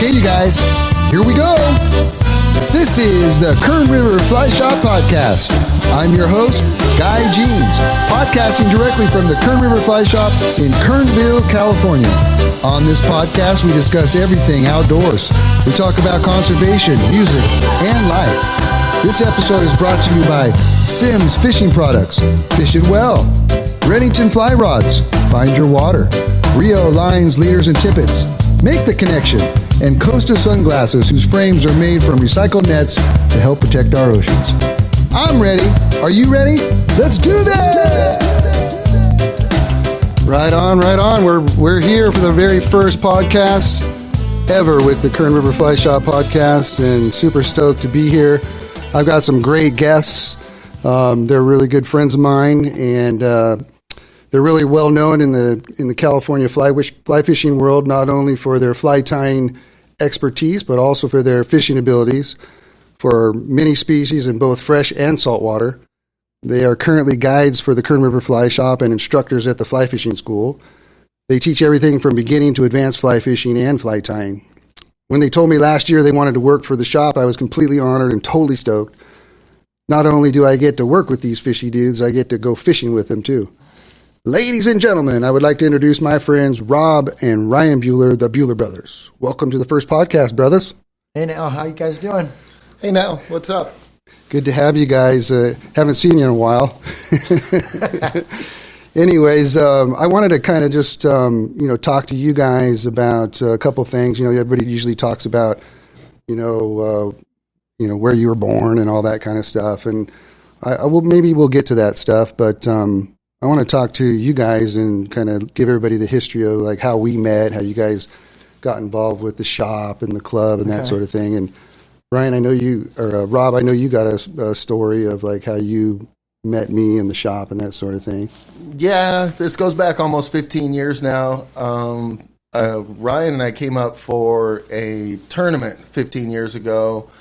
Okay, you guys, here we go. This is the Kern River Fly Shop Podcast. I'm your host, Guy Jeans, podcasting directly from the Kern River Fly Shop in Kernville, California. On this podcast, we discuss everything outdoors. We talk about conservation, music, and life. This episode is brought to you by Simms Fishing Products. Fish it well. Reddington Fly Rods. Find your water. Rio Lines, Leaders, and Tippets. Make the connection. And Costa Sunglasses, whose frames are made from recycled nets to help protect our oceans. I'm ready. Are you ready? Let's do this! Right on, right on. We're here for the very first podcast ever with the Kern River Fly Shop Podcast, and super stoked to be here. I've got some great guests. They're really good friends of mine, and they're really well known in the California fly fishing world, not only for their fly tying expertise, but also for their fishing abilities for many species in both fresh and saltwater. They are currently guides for the Kern River Fly Shop and instructors at the Fly Fishing School. They teach everything from beginning to advanced fly fishing and fly tying. When they told me last year they wanted to work for the shop, I was completely honored and totally stoked. Not only do I get to work with these fishy dudes, I get to go fishing with them too. Ladies and gentlemen, I would like to introduce my friends Rob and Ryan Buhler, the Buhler brothers. Welcome to the first podcast, brothers. Hey now, how you guys doing? Hey now, what's up? Good to have you guys. Haven't seen you in a while. Anyways, I wanted to kind of just talk to you guys about a couple things. Everybody usually talks about where you were born and all that kind of stuff, and maybe we'll get to that stuff, but I want to talk to you guys and kind of give everybody the history of like how we met, how you guys got involved with the shop and the club and that sort of thing. And Ryan, Rob, I know you got a story of like how you met me in the shop and that sort of thing. Yeah, this goes back almost 15 years now. Ryan and I came up for a tournament 15 years ago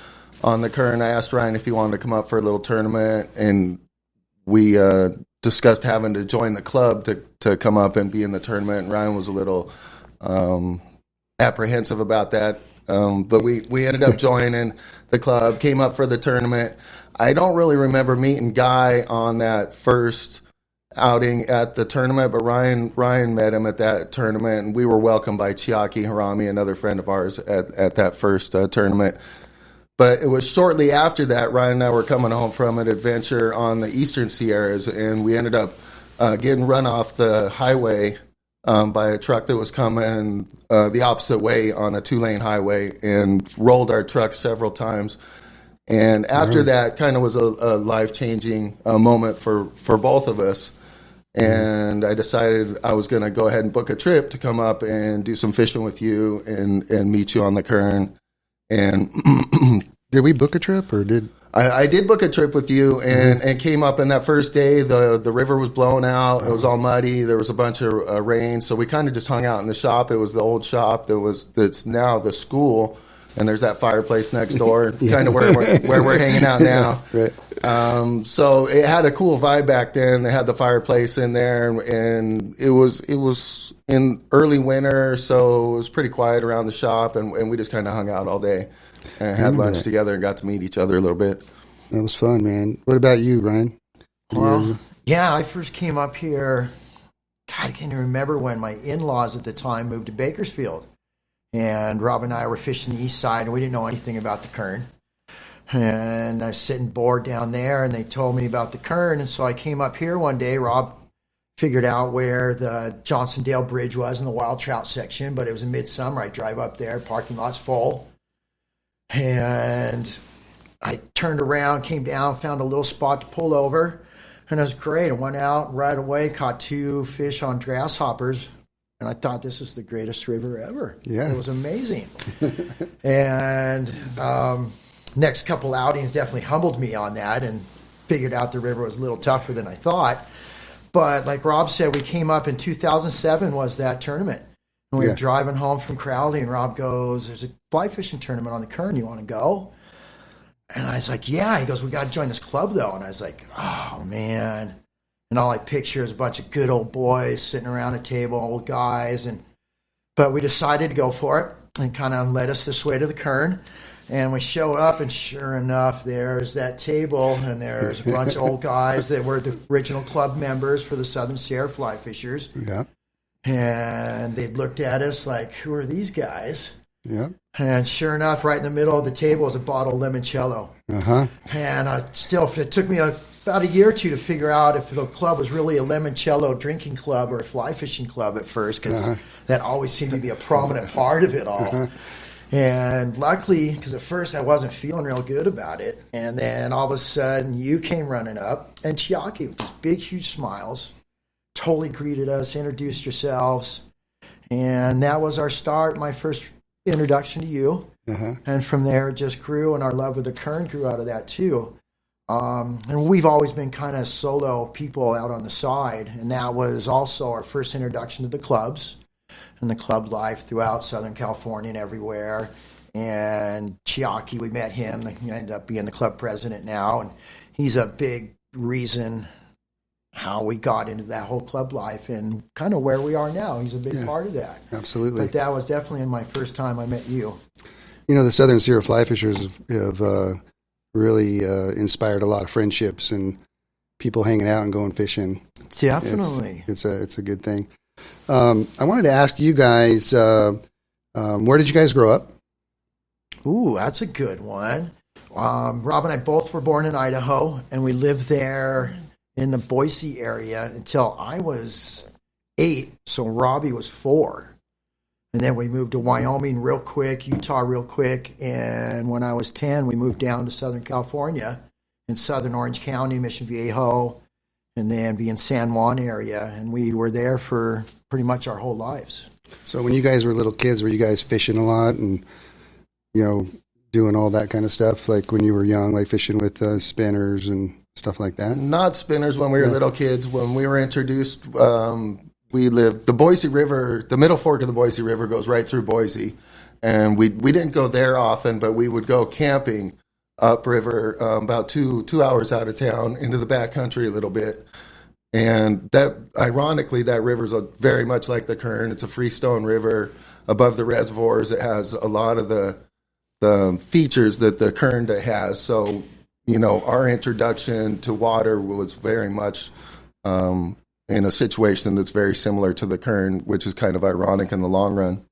on the Kern. I asked Ryan if he wanted to come up for a little tournament, and we discussed having to join the club to come up and be in the tournament. And Ryan was a little apprehensive about that, but we ended up joining the club, came up for the tournament. I don't really remember meeting Guy on that first outing at the tournament, but Ryan met him at that tournament, and we were welcomed by Chiaki Harami, another friend of ours, at that first tournament. But it was shortly after that, Ryan and I were coming home from an adventure on the Eastern Sierras, and we ended up getting run off the highway by a truck that was coming the opposite way on a 2-lane highway, and rolled our truck several times. And after that, kind of was a life-changing moment for both of us. And I decided I was going to go ahead and book a trip to come up and do some fishing with you and meet you on the Kern. And did we book a trip, or did I did book a trip with you and came up, and that first day the river was blown out. It was all muddy. There was a bunch of rain, so we kind of just hung out in the shop. It was the old shop that's now the school, and there's that fireplace next door, kind of where we're hanging out now. Right. So it had a cool vibe back then. They had the fireplace in there, and it was in early winter, so it was pretty quiet around the shop, and we just kind of hung out all day and had lunch together and got to meet each other a little bit. That was fun, man. What about you, Ryan? Well, I first came up here, God, I can't even remember when my in-laws at the time moved to Bakersfield. And Rob and I were fishing the east side, and we didn't know anything about the Kern. And I was sitting bored down there, and they told me about the Kern. And so I came up here one day. Rob figured out where the Johnsondale Bridge was in the wild trout section, but it was in midsummer. I drive up there, parking lot's full. And I turned around, came down, found a little spot to pull over, and it was great. I went out right away, caught 2 fish on grasshoppers. And I thought this was the greatest river ever. Yeah. It was amazing. And next couple outings definitely humbled me on that, and figured out the river was a little tougher than I thought. But like Rob said, we came up in 2007 was that tournament. And we were driving home from Crowley, and Rob goes, there's a fly fishing tournament on the Kern. You want to go? And I was like, yeah. He goes, we got to join this club, though. And I was like, oh, man. And all I picture is a bunch of good old boys sitting around a table, old guys. But we decided to go for it. and kind of led us this way to the Kern. And we show up, and sure enough, there's that table, and there's a bunch of old guys that were the original club members for the Southern Sierra Fly Fishers. Yeah. And they looked at us like, who are these guys? Yeah. And sure enough, right in the middle of the table was a bottle of limoncello. Uh-huh. And it took me about a year or two to figure out if the club was really a limoncello drinking club or a fly fishing club at first, because that always seemed to be a prominent part of it all. And luckily, because at first I wasn't feeling real good about it, and then all of a sudden you came running up, and Chiaki with these big, huge smiles, totally greeted us, introduced yourselves, and that was our start, my first introduction to you. And from there it just grew, and our love of the Kern grew out of that too. And we've always been kind of solo people out on the side, and that was also our first introduction to the clubs and the club life throughout Southern California and everywhere. And Chiaki, we met him. He ended up being the club president now, and he's a big reason how we got into that whole club life and kind of where we are now. He's a big part of that. Absolutely. But that was definitely my first time I met you. You know, the Southern Sierra Fly Fishers have really inspired a lot of friendships and people hanging out and going fishing. Definitely. It's a good thing. I wanted to ask you guys, where did you guys grow up? Ooh, that's a good one. Rob and I both were born in Idaho, and we lived there in the Boise area until I was 8, so Robbie was 4. And then we moved to Wyoming real quick, Utah real quick, and when I was 10, we moved down to Southern California in Southern Orange County, Mission Viejo, and then be in San Juan area, and we were there for pretty much our whole lives. So when you guys were little kids, were you guys fishing a lot and, you know, doing all that kind of stuff, like when you were young, like fishing with spinners and stuff like that? Not spinners when we were little kids. When we were introduced, we lived, the Boise River, the middle fork of the Boise River goes right through Boise. And we didn't go there often, but we would go camping upriver, about two hours out of town into the backcountry a little bit. And that, ironically, that river's very much like the Kern. It's a freestone river above the reservoirs. It has a lot of the features that the Kern has. So, you know, our introduction to water was very much in a situation that's very similar to the Kern, which is kind of ironic in the long run.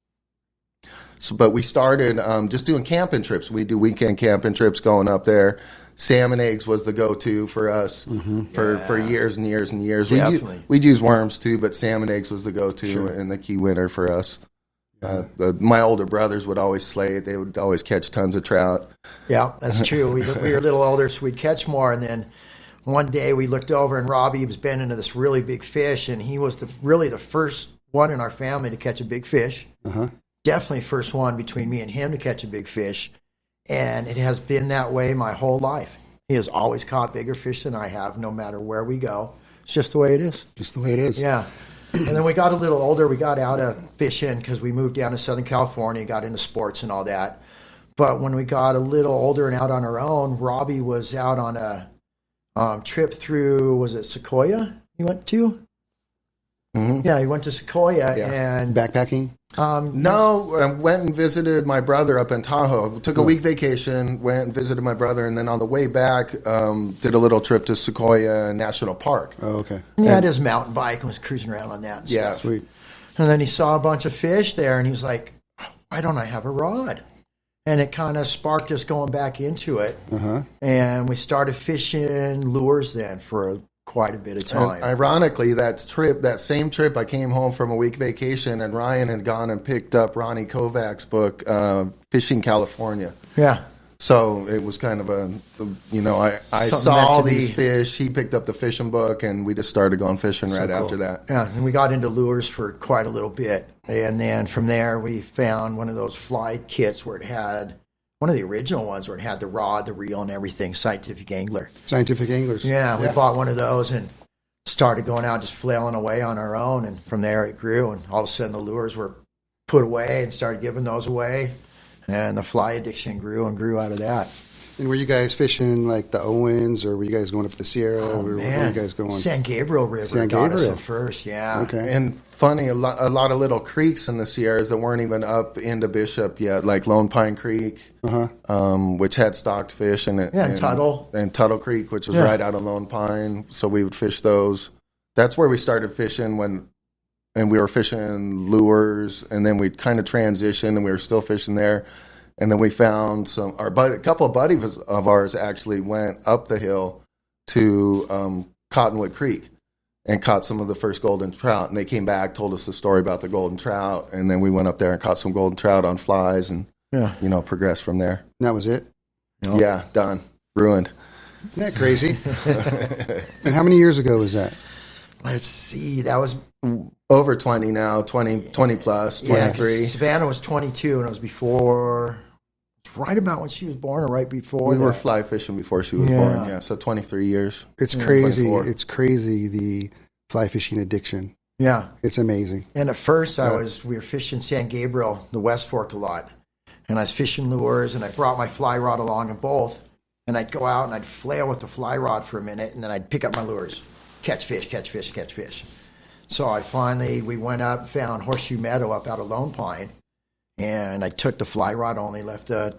So, but we started just doing camping trips. We do weekend camping trips going up there. Salmon eggs was the go-to for us for years and years and years. We'd use worms too, but salmon eggs was the go-to and the key winner for us. My older brothers would always slay it. They would always catch tons of trout. Yeah, that's true. We were a little older, so we'd catch more. And then one day we looked over, and Robbie was bending into this really big fish, and he was really the first one in our family to catch a big fish. Definitely first one between me and him to catch a big fish. And it has been that way my whole life. He has always caught bigger fish than I have, no matter where we go. It's just the way it is. Just the way it is. Yeah. And then we got a little older. We got out of fishing because we moved down to Southern California, got into sports and all that. But when we got a little older and out on our own, Robbie was out on a trip through, was it Sequoia he went to? Yeah, he went to Sequoia and... Backpacking? No, I went and visited my brother up in Tahoe. Took a week vacation, went and visited my brother, and then on the way back, did a little trip to Sequoia National Park. Oh, okay. And he had his mountain bike and was cruising around on that and stuff. Sweet. And then he saw a bunch of fish there, and he was like, why don't I have a rod? And it kind of sparked us going back into it. And we started fishing lures then for quite a bit of time. And ironically, that same trip, I came home from a week vacation, and Ryan had gone and picked up Ronnie Kovac's book, Fishing California. Yeah. So it was kind of I saw all these fish. He picked up the fishing book, and we just started going fishing after that. Yeah, and we got into lures for quite a little bit. And then from there, we found one of those fly kits where it had, one of the original ones where it had the rod, the reel, and everything, Scientific Angler. Scientific Anglers. Yeah, we bought one of those and started going out just flailing away on our own. And from there it grew, and all of a sudden the lures were put away and started giving those away. And the fly addiction grew and grew out of that. And were you guys fishing like the Owens, or were you guys going up the Sierra? Oh, where man. were you guys going? San Gabriel River San got us Gabriel. at first, yeah. Okay. And funny, a lot of little creeks in the Sierras that weren't even up into Bishop yet, like Lone Pine Creek, which had stocked fish in it. Yeah, and Tuttle. And Tuttle Creek, which was Yeah. right out of Lone Pine. So we would fish those. That's where we started fishing and we were fishing lures, and then we kind of transitioned and we were still fishing there. And then we found a couple of buddies of ours actually went up the hill to Cottonwood Creek and caught some of the first golden trout. And they came back, told us the story about the golden trout. And then we went up there and caught some golden trout on flies and, progressed from there. And that was it? Yep. Yeah, done. Ruined. Isn't that crazy? And how many years ago was that? Let's see. That was Over 20 now, 20 plus, 23. Savannah was 22, and it was before. It's right about when she was born, or right before. We were that. fly fishing before she was born, yeah. So 23 years. It's crazy. 24. It's crazy, the fly fishing addiction. Yeah. It's amazing. And at first, we were fishing San Gabriel, the West Fork, a lot. And I was fishing lures, and I brought my fly rod along in both. And I'd go out and I'd flail with the fly rod for a minute, and then I'd pick up my lures. Catch fish, catch fish, catch fish. So we went up, found Horseshoe Meadow up out of Lone Pine, and I took the fly rod only, left the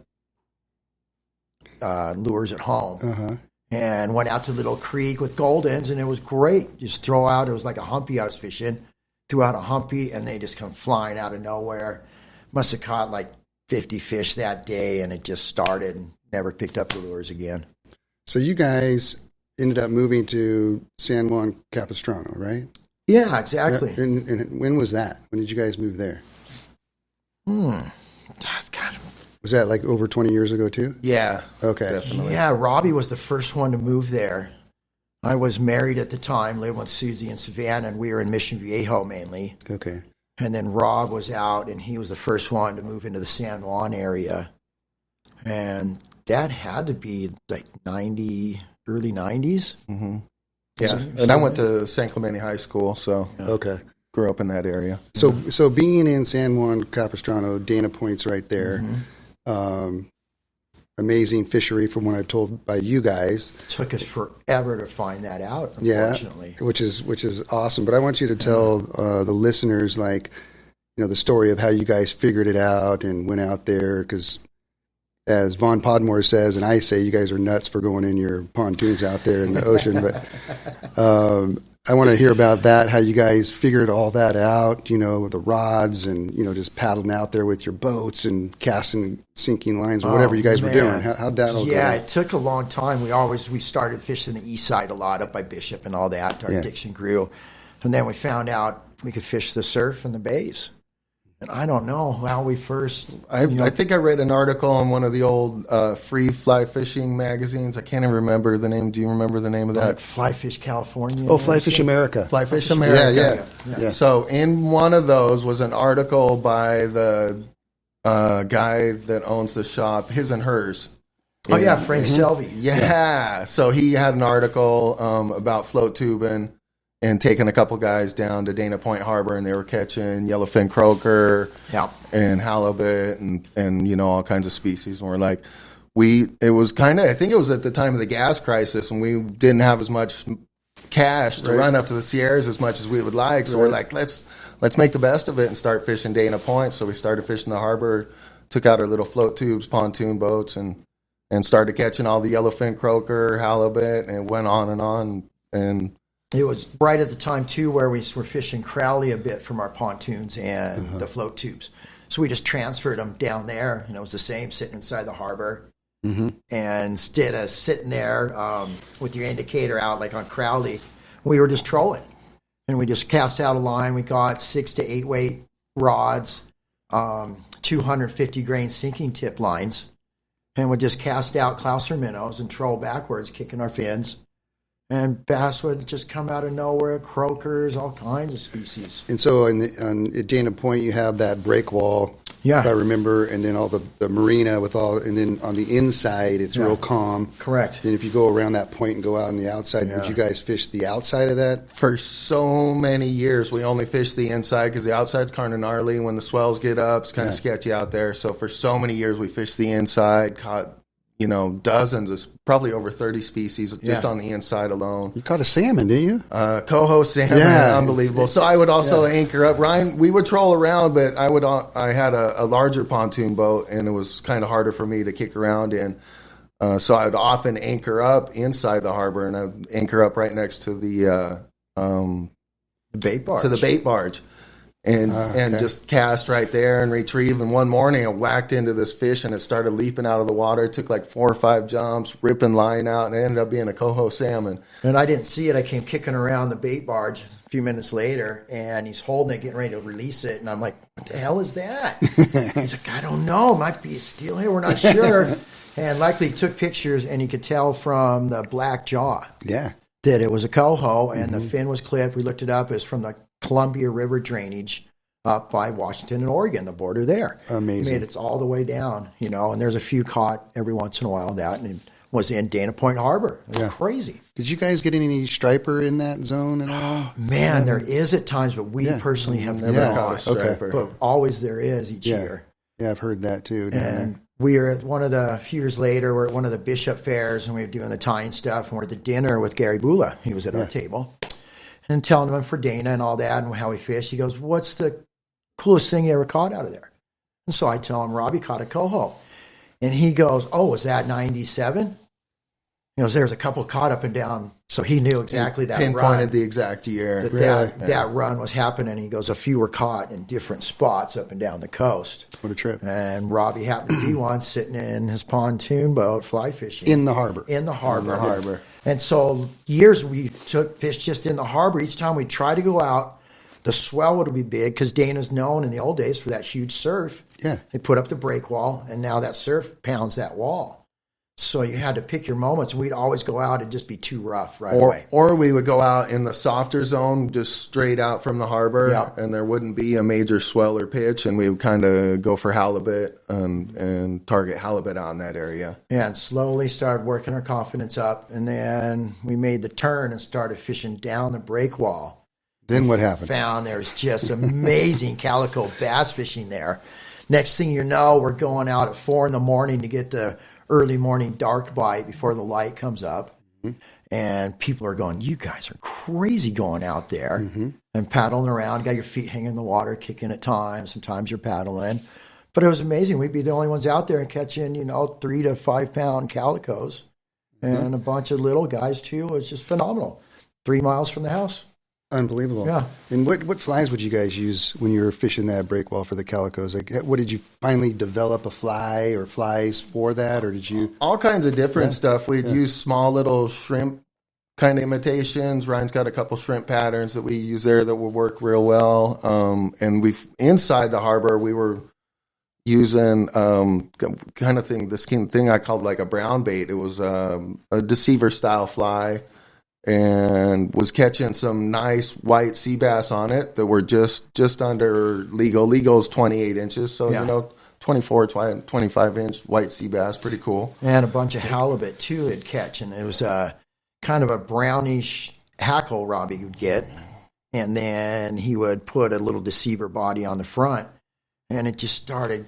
lures at home, and went out to Little Creek with Goldens, and it was great. Just throw out, it was like a humpy I was fishing, threw out a humpy, and they just come flying out of nowhere. Must have caught like 50 fish that day, and it just started and never picked up the lures again. So you guys ended up moving to San Juan Capistrano, right? Yeah, exactly. Yeah. And when was that? When did you guys move there? That's kind of... Was that like over 20 years ago too? Yeah. Okay. Definitely. Yeah, Robbie was the first one to move there. I was married at the time, living with Susie in Savannah, and we were in Mission Viejo mainly. Okay. And then Rob was out, and he was the first one to move into the San Juan area. And that had to be like early 90s. Mm-hmm. Yeah, and I went to San Clemente High School, so Okay. grew up in that area. So being in San Juan Capistrano, Dana Point's right there. Amazing fishery from what I've told by you guys. Took us forever to find that out, unfortunately. Yeah, which is awesome. But I want you to tell the listeners, like, the story of how you guys figured it out and went out there, because as Vaughn Podmore says, and I say, you guys are nuts for going in your pontoons out there in the ocean. But I want to hear about that, how you guys figured all that out, with the rods and, just paddling out there with your boats and casting sinking lines or whatever you guys were doing. How'd that all go? Yeah, it took a long time. We started fishing the east side a lot up by Bishop and all that. Our addiction grew. And then we found out we could fish the surf and the bays. And I don't know how we first... I think I read an article in one of the old free fly fishing magazines. I can't even remember the name. Do you remember the name of that? Like Fly Fish California. Oh, Fly Fish America. Fly Fish America. Yeah. So in one of those was an article by the guy that owns the shop, His and Hers. Oh, yeah, Frank Selvey. Yeah. So he had an article about float tubing and taking a couple guys down to Dana Point Harbor, and they were catching yellowfin croaker and halibut and all kinds of species. And we're like, it was kind of, I think it was at the time of the gas crisis, and we didn't have as much cash to run up to the Sierras as much as we would like. So we're like, let's make the best of it and start fishing Dana Point. So we started fishing the harbor, took out our little float tubes, pontoon boats, and started catching all the yellowfin croaker, halibut, and it went on. And it was right at the time, too, where we were fishing Crowley a bit from our pontoons and the float tubes. So we just transferred them down there, and it was the same sitting inside the harbor. And instead of sitting there with your indicator out like on Crowley, we were just trolling. And we just cast out a line. We got 6 to 8 weight rods, 250 grain sinking tip lines, and we just cast out Clouser minnows and troll backwards, kicking our fins. And bass would just come out of nowhere, croakers, all kinds of species. And so at Dana Point, you have that break wall, if I remember, and then all the marina with all, and then on the inside, it's real calm. Correct. Then if you go around that point and go out on the outside, would you guys fish the outside of that? For so many years, we only fished the inside because the outside's kind of gnarly. When the swells get up, it's kind of sketchy out there. So for so many years, we fished the inside, caught dozens, probably over 30 species just on the inside alone. You caught a salmon, didn't you? Coho salmon, unbelievable. So I would also anchor up. Ryan, we would troll around, but I had a larger pontoon boat, and it was kind of harder for me to kick around in. So I would often anchor up inside the harbor, and I would anchor up right next to the bait barge. To the bait barge. And just cast right there and retrieve. And one morning I whacked into this fish and it started leaping out of the water. It took like 4 or 5 jumps, ripping line out, and it ended up being a coho salmon. And I didn't see it. I came kicking around the bait barge a few minutes later, and he's holding it, getting ready to release it. And I'm like, what the hell is that? He's like, I don't know. Might be a steel here. We're not sure. And likely took pictures, and you could tell from the black jaw that it was a coho, and the fin was clipped. We looked it up. It was from the Columbia River drainage up by Washington and Oregon, the border there. Amazing. Made it all the way down, and there's a few caught every once in a while that, and it was in Dana Point Harbor. It was crazy. Did you guys get any striper in that zone at all? Man, there is at times, but we personally have never caught a striper. But always there is each year. Yeah, I've heard that too. And we are at a few years later, we're at one of the Bishop fairs, and we were doing the tying stuff, and we're at the dinner with Gary Buhler. He was at our table. And telling him for Dana and all that and how he fished. He goes, what's the coolest thing you ever caught out of there? And so I tell him, Robbie caught a coho. And he goes, oh, was that 97? He goes, there's a couple caught up and down. So he knew exactly that pinpointed run. The exact year. That run was happening. He goes, a few were caught in different spots up and down the coast. What a trip. And Robbie happened to be one sitting in his pontoon boat fly fishing. In the harbor. In the harbor. And so years we took fish just in the harbor. Each time we'd try to go out, the swell would be big because Dana's known in the old days for that huge surf. Yeah. They put up the break wall, and now that surf pounds that wall. So you had to pick your moments. We'd always go out and just be too rough away. Or we would go out in the softer zone, just straight out from the harbor, and there wouldn't be a major swell or pitch, and we would kind of go for halibut and target halibut on that area. Yeah, and slowly started working our confidence up, and then we made the turn and started fishing down the break wall. Then what happened? Found there's just amazing calico bass fishing there. Next thing you know, we're going out at 4 a.m. to get the early morning dark bite before the light comes up. And people are going, you guys are crazy going out there and paddling around. Got your feet hanging in the water, kicking at times. Sometimes you're paddling. But it was amazing. We'd be the only ones out there and catching, 3 to 5 pound calicos and a bunch of little guys too. It was just phenomenal. 3 miles from the house. Unbelievable. Yeah. And what flies would you guys use when you were fishing that breakwall for the calicos? Like, what did you finally develop a fly or flies for that, or did you? All kinds of different stuff. We'd use small little shrimp kind of imitations. Ryan's got a couple shrimp patterns that we use there that will work real well. And inside the harbor, we were using kind of thing I called like a brown bait. It was a deceiver style fly. And was catching some nice white sea bass on it that were just under legal. Legal's 28 inches, so 24, 25 inch white sea bass, pretty cool. And a bunch of halibut too it'd catch, and it was kind of a brownish hackle Robbie would get, and then he would put a little deceiver body on the front, and it just started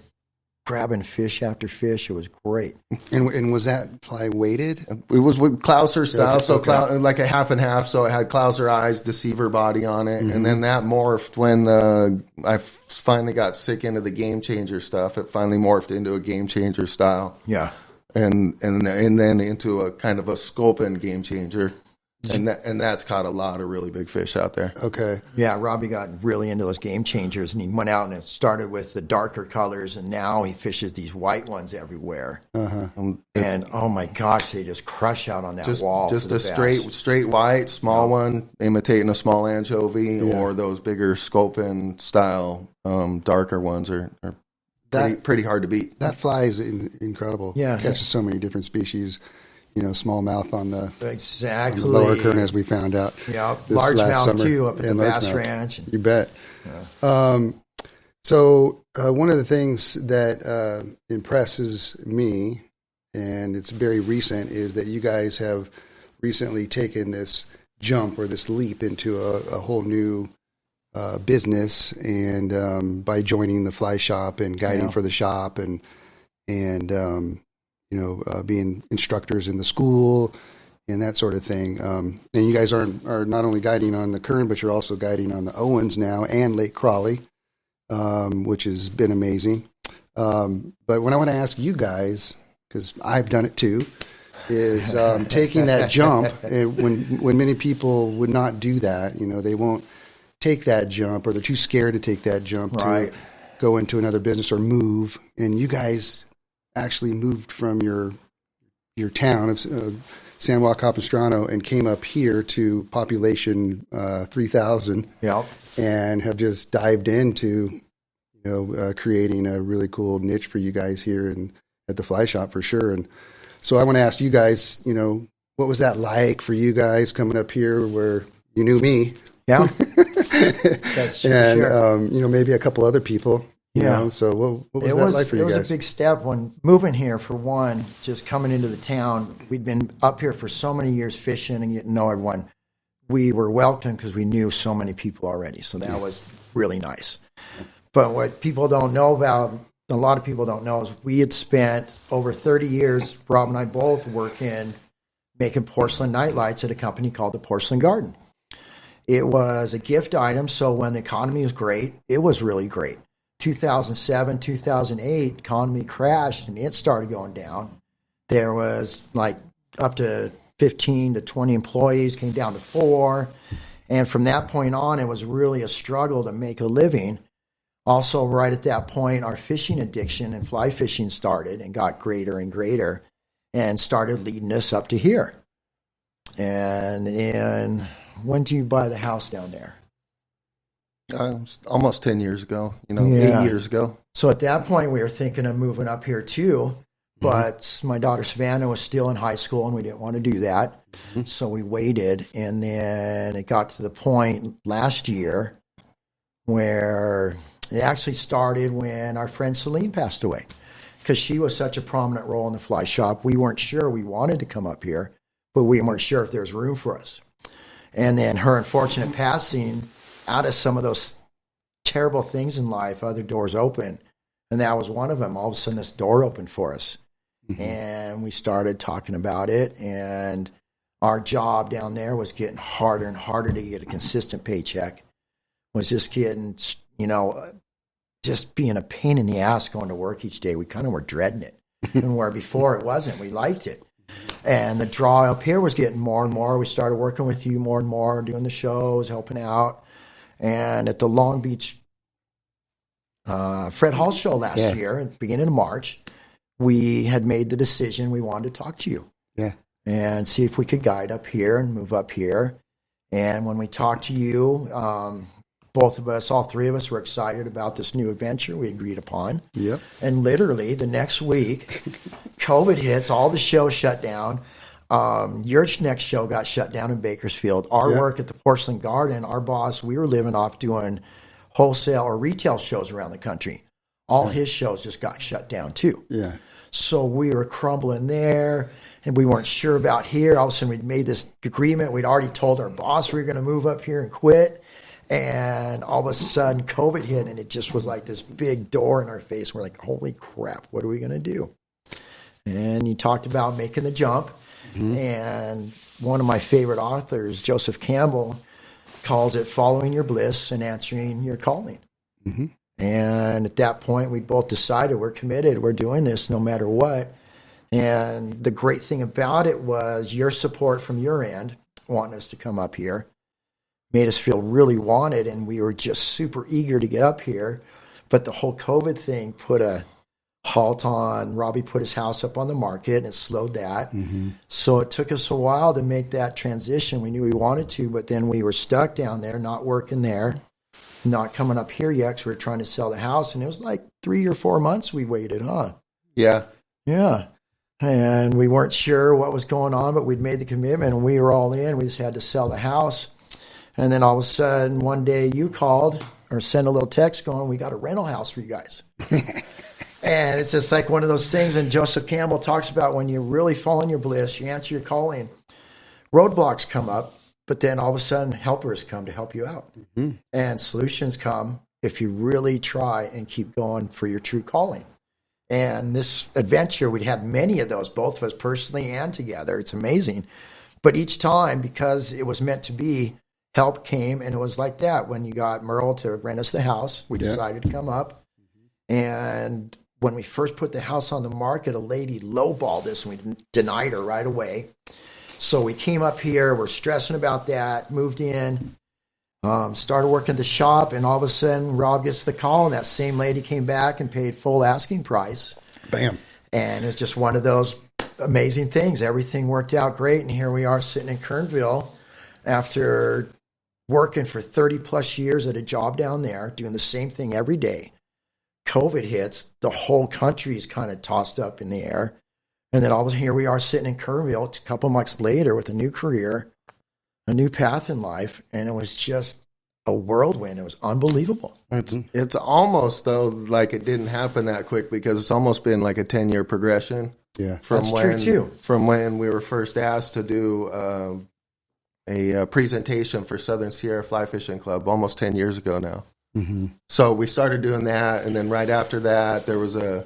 grabbing fish after fish. It was great. And was that fly weighted? It was with Clouser style, like a half and half. So it had Clouser eyes, deceiver body on it, and then that morphed when I finally got sick into the game changer stuff. It finally morphed into a game changer style. Yeah, and then into a kind of a sculpin game changer. And that's caught a lot of really big fish out there. Okay. Yeah, Robbie got really into those game changers, and he went out and it started with the darker colors, and now he fishes these white ones everywhere. And oh my gosh, they just crush out on that wall. Just a straight white, small one, imitating a small anchovy, or those bigger sculpin style darker ones are pretty hard to beat. That fly is incredible. Yeah. Catches so many different species. Smallmouth on the lower Kern, as we found out. Yeah, largemouth too up at the Bass largemouth. Ranch. You bet. Yeah. So one of the things that impresses me, and it's very recent, is that you guys have recently taken this jump or this leap into a whole new business, and by joining the fly shop and guiding for the shop, and being instructors in the school and that sort of thing. And you guys are not only guiding on the Kern, but you're also guiding on the Owens now and Lake Crawley, which has been amazing. But what I want to ask you guys, because I've done it too, is taking that jump when many people would not do that. They won't take that jump, or they're too scared to take that jump to go into another business or move. And you guys actually moved from your town of San Juan Capistrano and came up here to population 3,000. Yep. And have just dived into creating a really cool niche for you guys here and at the Fly Shop for sure. And so I want to ask you guys, what was that like for you guys coming up here where you knew me? Yeah. That's true. And, sure. Maybe a couple other people. So what was that like for you guys? It was a big step when moving here, for one, just coming into the town. We'd been up here for so many years fishing and getting to know everyone. We were welcomed because we knew so many people already. So that was really nice. But what people don't know about, a lot of people don't know, is we had spent over 30 years, Rob and I both, working, making porcelain nightlights at a company called the Porcelain Garden. It was a gift item, so when the economy was great, it was really great. 2007, 2008, economy crashed and it started going down. There was like up to 15 to 20 employees, came down to 4. And from that point on, it was really a struggle to make a living. Also, right at that point, our fishing addiction and fly fishing started and got greater and greater and started leading us up to here. And when did you buy the house down there? Almost 10 years ago, 8 years ago. So at that point, we were thinking of moving up here too. But my daughter Savannah was still in high school, and we didn't want to do that. So we waited. And then it got to the point last year where it actually started when our friend Celine passed away, because she was such a prominent role in the Fly Shop. We weren't sure we wanted to come up here, but we weren't sure if there was room for us. And then her unfortunate passing, out of some of those terrible things in life, other doors open. And that was one of them. All of a sudden, this door opened for us. And we started talking about it. And our job down there was getting harder and harder to get a consistent paycheck. Was just getting, just being a pain in the ass going to work each day. We kind of were dreading it. And where before it wasn't, we liked it. And the draw up here was getting more and more. We started working with you more and more, doing the shows, helping out. And at the Long Beach Fred Hall show last year, at the beginning of March, we had made the decision we wanted to talk to you. And see if we could guide up here and move up here. And when we talked to you, both of us, all three of us, were excited about this new adventure we agreed upon. And literally the next week, COVID hits, all the shows shut down. Your next show got shut down in Bakersfield. Our work at the Porcelain Garden, our boss, we were living off doing wholesale or retail shows around the country. All his shows just got shut down too. So we were crumbling there, and we weren't sure about here. All of a sudden, we'd made this agreement. We'd already told our boss we were going to move up here and quit. And all of a sudden, COVID hit, and it just was like this big door in our face. We're like, holy crap, what are we going to do? And you talked about making the jump. And one of my favorite authors, Joseph Campbell, calls it following your bliss and answering your calling. And at that point, we both decided we're committed. We're doing this no matter what. And the great thing about it was your support from your end, wanting us to come up here, made us feel really wanted, and we were just super eager to get up here. But the whole COVID thing put a halt on. Robbie put his house up on the market, and it slowed that. So it took us a while to make that transition. We knew we wanted to, but then we were stuck down there, not working there, not coming up here yet, because we were trying to sell the house. And it was like 3 or 4 months we waited, huh? Yeah. And we weren't sure what was going on, but we'd made the commitment, and we were all in. We just had to sell the house. And then all of a sudden, one day you called or sent a little text going, we got a rental house for you guys. And it's just like one of those things. And Joseph Campbell talks about when you really fall in your bliss, you answer your calling, roadblocks come up, but then all of a sudden helpers come to help you out. And solutions come if you really try and keep going for your true calling. And this adventure, we'd had many of those, both of us personally and together. It's amazing. But each time, because it was meant to be, help came, and it was like that. When you got Merle to rent us the house, we decided to come up. And when we first put the house on the market, a lady lowballed us, and we denied her right away. So we came up here, we're stressing about that, moved in, started working the shop, and all of a sudden Rob gets the call, and that same lady came back and paid full asking price. Bam. And it's just one of those amazing things. Everything worked out great, and here we are sitting in Kernville after working for 30 plus years at a job down there, doing the same thing every day. COVID hits, the whole country is kind of tossed up in the air. And then all of a sudden, here we are sitting in Kernville a couple months later with a new career, a new path in life, and it was just a whirlwind. It was unbelievable. It's almost, though, like it didn't happen that quick, because it's almost been like a 10-year progression. Yeah, that's true, too. From when we were first asked to do a presentation for Southern Sierra Fly Fishing Club almost 10 years ago now. Mm-hmm. So we started doing that, and then right after that, there was a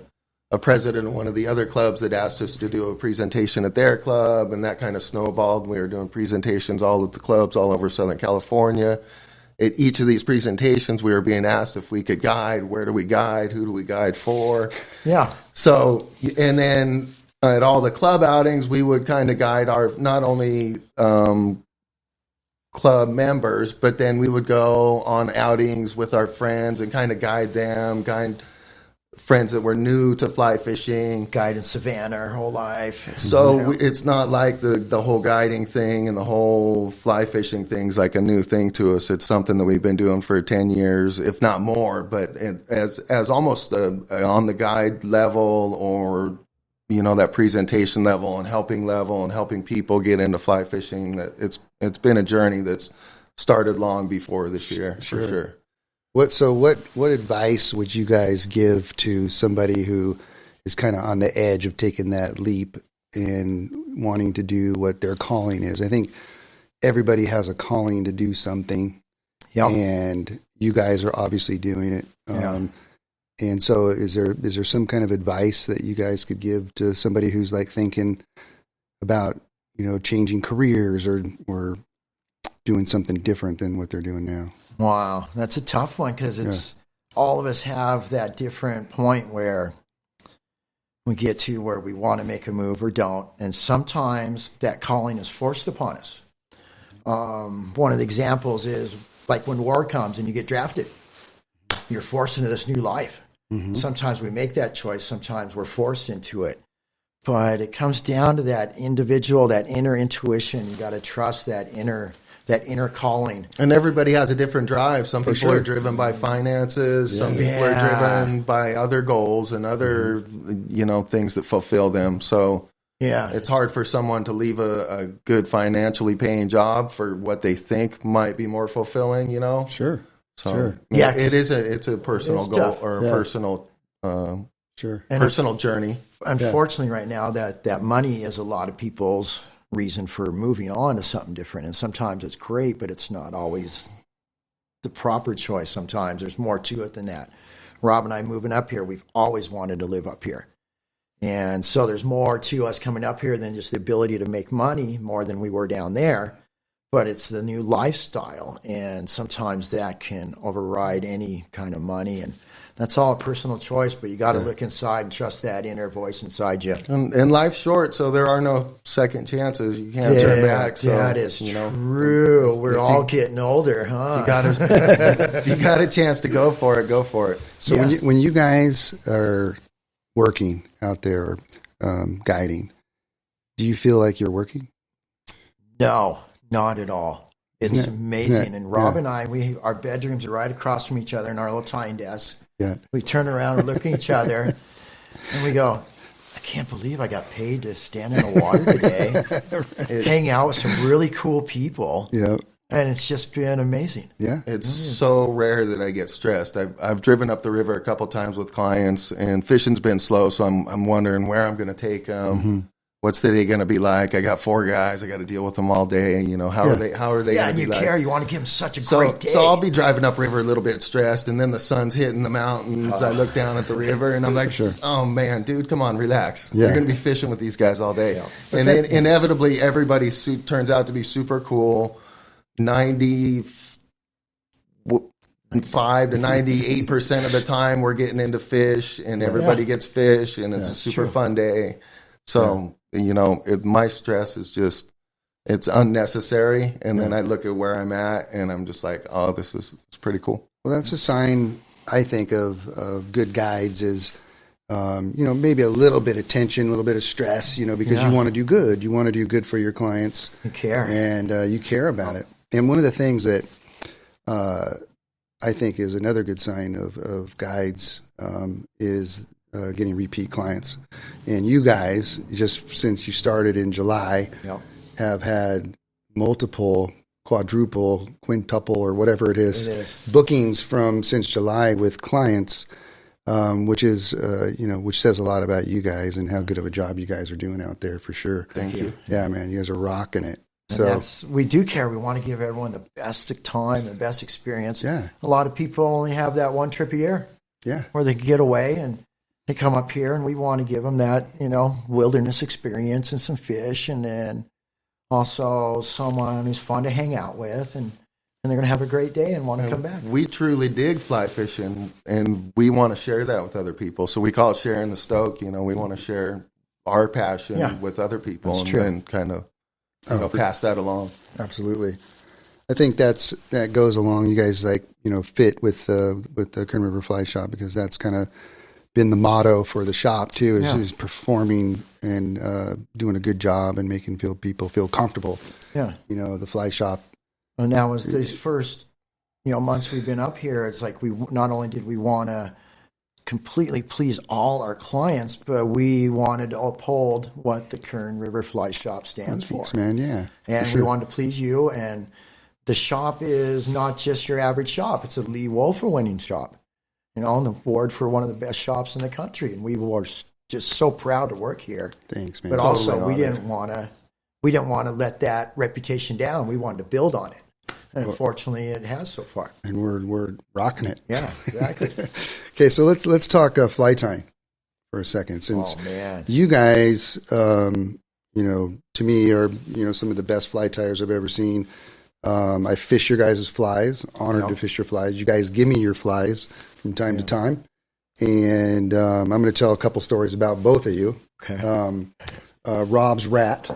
president of one of the other clubs that asked us to do a presentation at their club, and that kind of snowballed. We were doing presentations all at the clubs all over Southern California. At each of these presentations, we were being asked if we could guide. Where do we guide? Who do we guide for? Yeah. So, and then at all the club outings, we would kind of guide our not only club members, but then we would go on outings with our friends and kind of guide them, guide friends that were new to fly fishing. Guide in Savannah our whole life. So it's not like the whole guiding thing and the whole fly fishing thing's like a new thing to us. It's something that we've been doing for 10 years, if not more, but as almost on the guide level, or that presentation level and helping people get into fly fishing. It's been a journey that's started long before this year, for sure. What advice would you guys give to somebody who is kind of on the edge of taking that leap and wanting to do what their calling is? I think everybody has a calling to do something, and you guys are obviously doing it. And so is there some kind of advice that you guys could give to somebody who's like thinking about, changing careers or doing something different than what they're doing now? Wow, that's a tough one, because it's all of us have that different point where we get to where we want to make a move or don't, and sometimes that calling is forced upon us. One of the examples is like when war comes and you get drafted, you're forced into this new life. Mm-hmm. Sometimes we make that choice, sometimes we're forced into it. But it comes down to that individual, that inner intuition. You got to trust that inner calling. And everybody has a different drive. Some people are driven by finances. Some people are driven by other goals and other, things that fulfill them. So it's hard for someone to leave a good financially paying job for what they think might be more fulfilling, Sure. So sure. It's a personal goal or a personal personal journey. Unfortunately, right now, that money is a lot of people's reason for moving on to something different. And sometimes it's great, but it's not always the proper choice. Sometimes there's more to it than that. Rob and I moving up here, we've always wanted to live up here. And so there's more to us coming up here than just the ability to make money, more than we were down there. But it's the new lifestyle, and sometimes that can override any kind of money. And that's all a personal choice, but you got to look inside and trust that inner voice inside you. And life's short, so there are no second chances. You can't turn back. So, that is true. We're all getting older, huh? If you got a chance to go for it, go for it. So when you guys are working out there, guiding, do you feel like you're working? No, not at all. It's amazing. And Rob and I, our bedrooms are right across from each other in our little tying desk. Yeah. We turn around and look at each other, and we go, I can't believe I got paid to stand in the water today, hang out with some really cool people. Yeah. And it's just been amazing. Yeah. It's so rare that I get stressed. I've driven up the river a couple times with clients, and fishing's been slow, so I'm wondering where I'm going to take them. Mm-hmm. what's the day going to be like? I got 4 guys. I got to deal with them all day. You know, how are they Yeah, going to and be you like? care. You want to give them such a great day. So I'll be driving upriver a little bit stressed, and then the sun's hitting the mountains. I look down at the river, and I'm like, oh, man, dude, come on, relax. Yeah. You're going to be fishing with these guys all day. And then inevitably, everybody turns out to be super cool. 95 to 98% of the time, we're getting into fish, and everybody gets fish, and it's a super fun day. So, you know, my stress is just, it's unnecessary. And then I look at where I'm at, and I'm just like, oh, it's pretty cool. Well, that's a sign, I think, of good guides is, you know, maybe a little bit of tension, a little bit of stress, you know, because you want to do good. You want to do good for your clients. You care. And you care about it. And one of the things that I think is another good sign of guides is getting repeat clients. And you guys, just since you started in July, have had multiple, quadruple, quintuple, or whatever it is. Bookings since July with clients, which is, you know, which says a lot about you guys and how good of a job you guys are doing out there for sure. Thank you. Yeah, man, you guys are rocking it. So we do care. We want to give everyone the best time, the best experience. Yeah. A lot of people only have that one trip a year. Yeah. Where they can get away and they come up here, and we want to give them that, you know, wilderness experience and some fish, and then also someone who's fun to hang out with, and they're going to have a great day and want to come back. We truly dig fly fishing, and we want to share that with other people. So we call it sharing the stoke. You know, we want to share our passion with other people, and kind of pass that along. Absolutely. I think that goes along. You guys fit with the Kern River Fly Shop, because that's kind of been the motto for the shop too, is performing and doing a good job and making people feel comfortable. Yeah. You know, the fly shop. And now as these first, months we've been up here, it's like we not only did we want to completely please all our clients, but we wanted to uphold what the Kern River Fly Shop stands for. Thanks, man. Yeah. And we wanted to please you. And the shop is not just your average shop. It's a Lee Wolf winning shop, on the board for one of the best shops in the country. And we were just so proud to work here. Thanks, man. But also we didn't want to let that reputation down. We wanted to build on it. And unfortunately, it has so far. And we're rocking it. Yeah, exactly. Okay, so let's talk fly tying for a second. Since you guys, to me are some of the best fly tiers I've ever seen. I fish your guys' flies. Honored to fish your flies. You guys give me your flies from time to time, and I'm going to tell a couple stories about both of you. Okay. Rob's rat.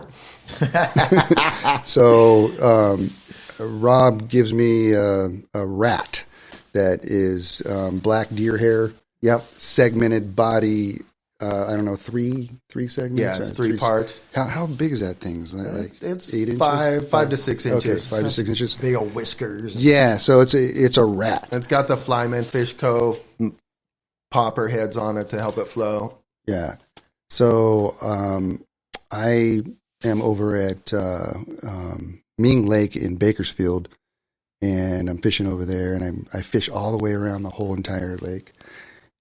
So. Rob gives me a rat that is black deer hair. Yep. Segmented body. I don't know, three segments. Yeah, it's three parts. How big is that thing? Is that like it's 8 inches? 5 to 6 inches. Okay, 5 to 6 inches. Big old whiskers. Yeah, so it's a rat. It's got the Flyman Fish Cove popper heads on it to help it flow. Yeah. So I am over at Ming Lake in Bakersfield, and I'm fishing over there, and I fish all the way around the whole entire lake,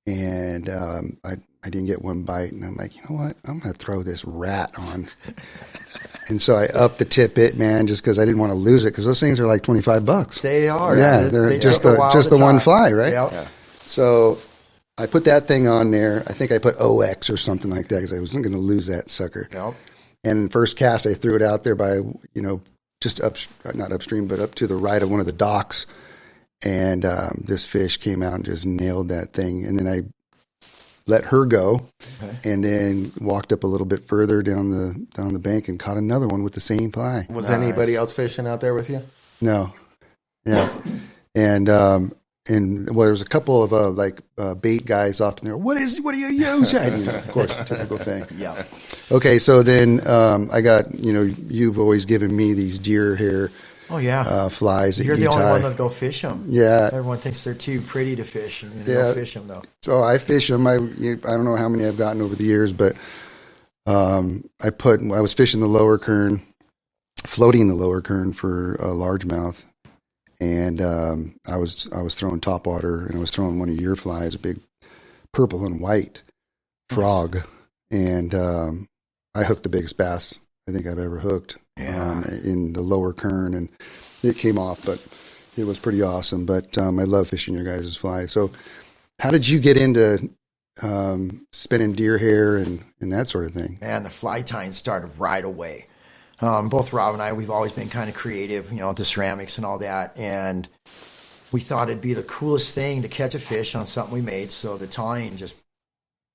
and I didn't get one bite, and I'm like, you know what, I'm going to throw this rat on. And so I upped the tippet, man, just because I didn't want to lose it, because those things are like $25. They are. Yeah, they're just the one fly, right? Yep. Yeah. So I put that thing on there. I think I put OX or something like that, because I wasn't going to lose that sucker. Yep. And first cast, I threw it out there by, just not upstream, but up to the right of one of the docks. And this fish came out and just nailed that thing. And then I let her go, and then walked up a little bit further down the bank and caught another one with the same fly. Was anybody else fishing out there with you? No. Yeah. And there was a couple of bait guys off in there. What are you using? Of course, typical thing. Yeah. Okay, so then I got, you've always given me these deer hair flies that You're the tie. only one that'll go fish them. Yeah. Everyone thinks they're too pretty to fish, and you don't fish them, though. So I fish them. I don't know how many I've gotten over the years, but I was fishing the lower Kern, floating the lower Kern for a largemouth. And I was throwing topwater, and I was throwing one of your flies, a big purple and white frog. And I hooked the biggest bass I think I've ever hooked in the lower Kern, and it came off, but it was pretty awesome. But I love fishing your guys' fly. So how did you get into spinning deer hair and that sort of thing? Man, the fly tying started right away. Both Rob and I, we've always been kind of creative, with the ceramics and all that. And we thought it'd be the coolest thing to catch a fish on something we made. So the tying just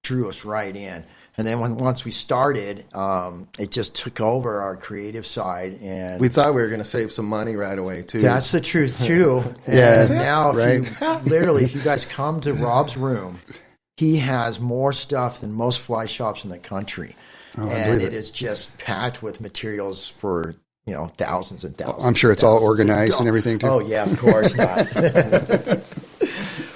drew us right in. And then once we started, it just took over our creative side. And we thought we were going to save some money right away, too. That's the truth, too. And now, if you guys come to Rob's room, he has more stuff than most fly shops in the country. And it is just packed with materials for, thousands and thousands. I'm sure it's all organized and everything, too. Oh, yeah, of course not.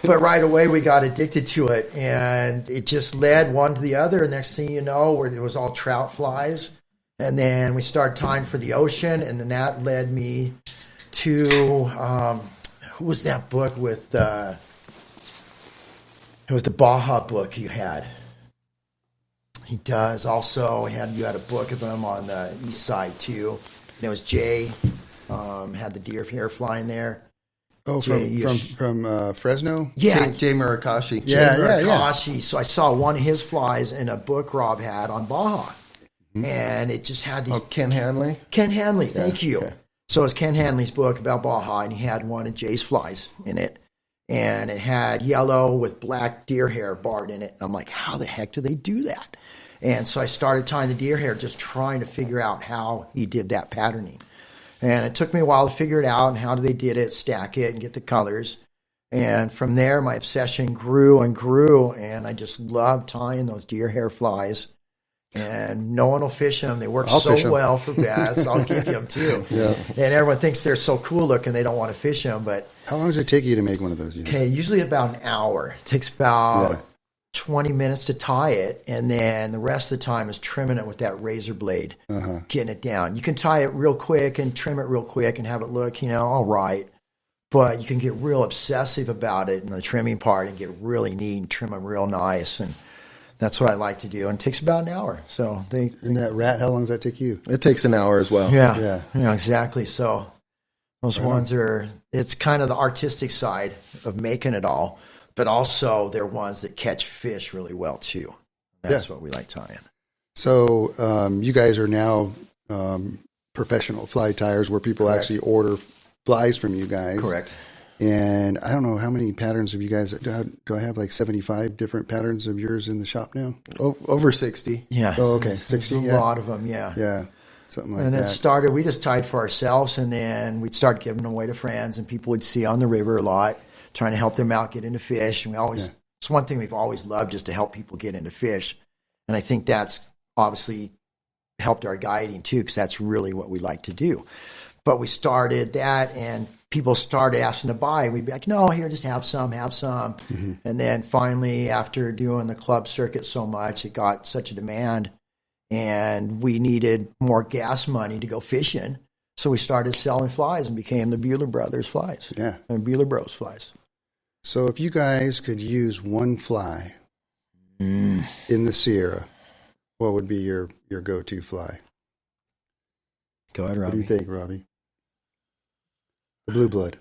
But right away, we got addicted to it, and it just led one to the other. Next thing you know, it was all trout flies. And then we started tying for the ocean, and then that led me to, who was that book with, it was the Baja book you had. He does. Also, you had a book of him on the east side, too. And it was Jay, had the deer hair flying there. Oh, from Fresno? Yeah. Jay Murakashi. Yeah. So I saw one of his flies in a book Rob had on Baja. Mm-hmm. And it just had these... Oh, Ken Hanley? Ken Hanley, thank you. Okay. So it was Ken Hanley's book about Baja, and he had one of Jay's flies in it. And it had yellow with black deer hair barred in it. And I'm like, how the heck do they do that? And so I started tying the deer hair, just trying to figure out how he did that patterning. And it took me a while to figure it out and how they did it, stack it, and get the colors. And from there, my obsession grew and grew, and I just loved tying those deer hair flies. And no one will fish them. They work so well for bass. I'll give you them, too. Yeah. And everyone thinks they're so cool looking, they don't want to fish them. But how long does it take you to make one of those? Okay, usually about an hour. It takes about 20 minutes to tie it, and then the rest of the time is trimming it with that razor blade, getting it down. You can tie it real quick and trim it real quick and have it look, all right. But you can get real obsessive about it in the trimming part and get really neat and trim them real nice. And that's what I like to do. And it takes about an hour. So and that rat, how long does that take you? It takes an hour as well. Yeah, exactly. So those ones it's kind of the artistic side of making it all. But also, they're ones that catch fish really well, too. That's what we like tying. So you guys are now professional fly tyers where people actually order flies from you guys. Correct. And I don't know, how many patterns have you guys, do I have like 75 different patterns of yours in the shop now? Over 60. Yeah. Oh, okay. 60, a lot of them, yeah. Yeah, something like that. And it started, we just tied for ourselves, and then we'd start giving them away to friends, and people would see on the river a lot, trying to help them out get into fish. And it's one thing we've always loved, just to help people get into fish. And I think that's obviously helped our guiding too, because that's really what we like to do. But we started that, and people started asking to buy. We'd be like, no, here, just have some. Mm-hmm. And then finally, after doing the club circuit so much, it got such a demand, and we needed more gas money to go fishing. So we started selling flies and became the Buhler Brothers flies. Yeah. And Buhler Bros flies. So if you guys could use one fly in the Sierra, what would be your go-to fly? Go ahead, Robbie. What do you think, Robbie? The Blue Blood.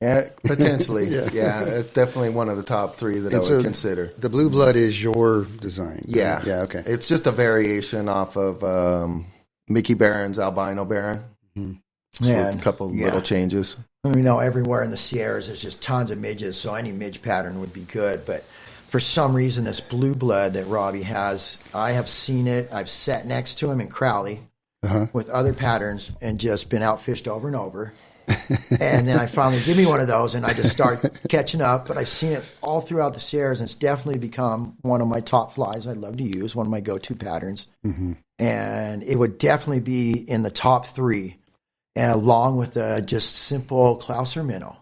Yeah, potentially. It's definitely one of the top three that I would consider. The Blue Blood is your design. Yeah. Right? Yeah, okay. It's just a variation off of Mickey Barron's Albino Baron. Mm-hmm. Yeah, a couple little changes. Everywhere in the Sierras, there's just tons of midges, so any midge pattern would be good. But for some reason, this Blue Blood that Robbie has, I have seen it. I've sat next to him in Crowley with other patterns and just been outfished over and over. And then I finally give me one of those, and I just start catching up. But I've seen it all throughout the Sierras, and it's definitely become one of my top flies I love to use, one of my go-to patterns. Mm-hmm. And it would definitely be in the top three, and along with just simple Klauser minnow.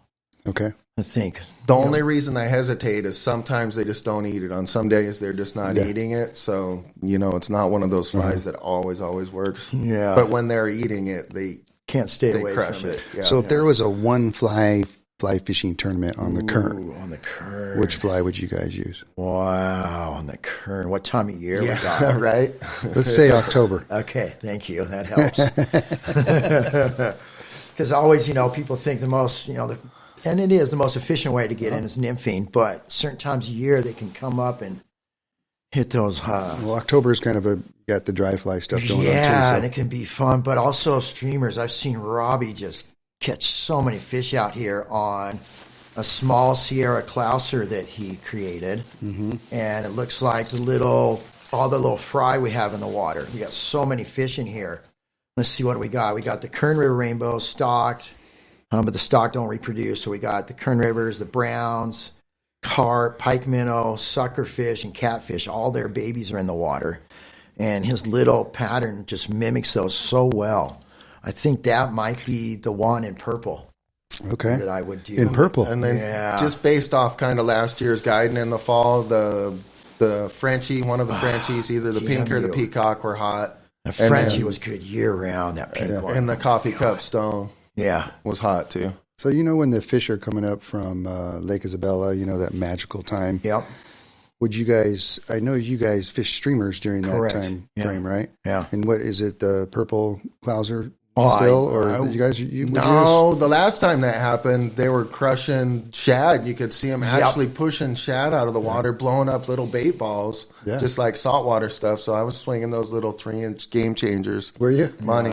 Okay. I think. The only reason I hesitate is sometimes they just don't eat it. On some days, they're just not eating it. So, it's not one of those flies that always works. Yeah. But when they're eating it, they can't stay away crush from it. Yeah. So if there was a one fly fly fishing tournament on the Kern. Ooh, on the Kern. Which fly would you guys use? Wow, on the Kern. What time of year we Yeah, got? right. Let's say October. Okay, thank you. That helps. Because always, people think the most, and it is the most efficient way to get in is nymphing, but certain times of year they can come up and hit those. Well, October is kind of got the dry fly stuff going on too. Yeah, So. and it can be fun, but also streamers. I've seen Robbie just catch so many fish out here on a small Sierra Clouser that he created, and it looks like all the little fry we have in the water. We got so many fish in here. Let's see what we got. We got the Kern River rainbow stocked, but the stock don't reproduce. So we got the Kern Rivers, the browns, carp, pike minnow, suckerfish, and catfish. All their babies are in the water, and his little pattern just mimics those so well. I think that might be the one in purple. Okay. That I would do. In purple. And then just based off kind of last year's guiding in the fall, the Frenchie, one of the Frenchies, either the pink or the peacock were hot. The Frenchie was good year round, that pink one. And the coffee cup stone was hot too. So when the fish are coming up from Lake Isabella, that magical time. Yep. Would you guys, I know you guys fish streamers during that time frame, right? Yeah. And what is it, the purple Clouser? You No, the last time that happened, they were crushing shad. You could see them actually pushing shad out of the water, blowing up little bait balls, just like saltwater stuff. So I was swinging those little 3-inch game changers. Were you? Money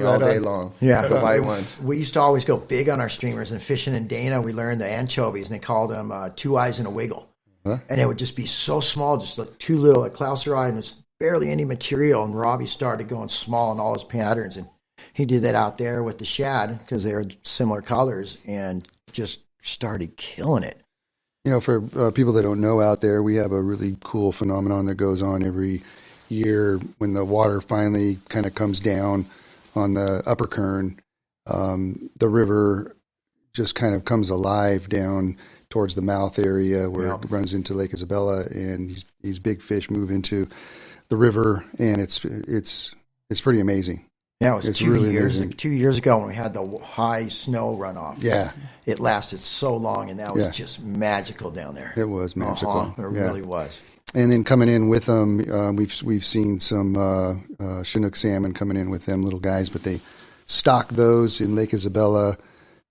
all day long. Yeah. The white ones. We used to always go big on our streamers, and fishing in Dana, we learned the anchovies, and they called them 2 eyes and a wiggle. Huh? And it would just be so small, just like too little, a Clouser eye, and it's barely any material. And Robbie started going small in all his patterns, and he did that out there with the shad because they were similar colors and just started killing it. For people that don't know out there, we have a really cool phenomenon that goes on every year when the water finally kind of comes down on the upper Kern. The river just kind of comes alive down towards the mouth area where it runs into Lake Isabella, and these big fish move into the river, and it's pretty amazing. Yeah, it was it's 2 really years. amazing. 2 years ago when we had the high snow runoff. Yeah, it lasted so long, and that was just magical down there. It was magical. It really was. And then coming in with them, we've seen some Chinook salmon coming in with them little guys, but they stock those in Lake Isabella.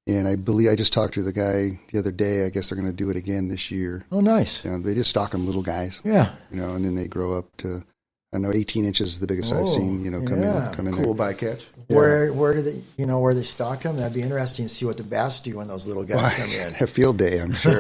And I believe I just talked to the guy the other day. I guess they're going to do it again this year. Oh, nice. They just stock them little guys. Yeah. And then they grow up to, 18 inches is the biggest I've seen. Come in cool there. bycatch. Yeah. Where do they where they stock them? That'd be interesting to see what the bass do when those little guys come in. A field day, I'm sure.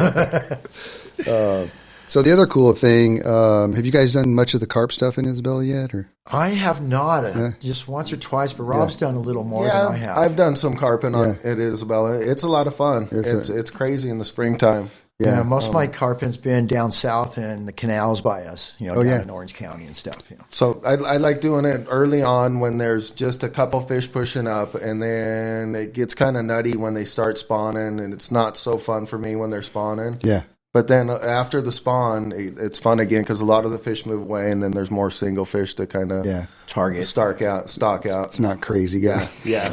So the other cool thing, have you guys done much of the carp stuff in Isabella yet? Or I have not, just once or twice, but Rob's done a little more than I have. I've done some carping at Isabella. It's a lot of fun. It's crazy in the springtime. Yeah, most of my carping's been down south in the canals by us, down in Orange County and stuff. So I like doing it early on when there's just a couple fish pushing up, and then it gets kind of nutty when they start spawning, and it's not so fun for me when they're spawning. Yeah. But then after the spawn, it's fun again because a lot of the fish move away, and then there's more single fish to kind of target, stock out. It's not crazy, guy. Yeah.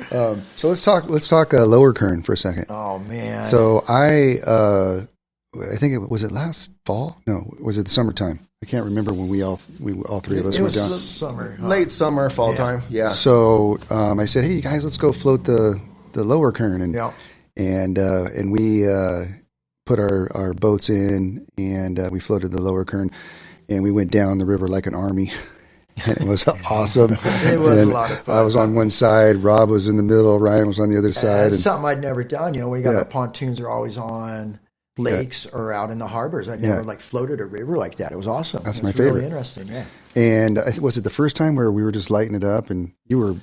So let's talk Lower Kern for a second. Oh man. So I think was it last fall? No, was it the summertime? I can't remember when we all three of us were down. Summer, late summer, fall time. Yeah. So I said, hey, you guys, let's go float the Lower Kern, and we put our boats in, and we floated the Lower Kern, and we went down the river like an army. And it was awesome. It was a lot of fun. I was on one side, Rob was in the middle, Ryan was on the other side. It's something I'd never done. We got our pontoons are always on lakes or out in the harbors. I'd never floated a river like that. It was awesome. That's it was my favorite. Really interesting. Yeah. And was it the first time where we were just lighting it up, and you were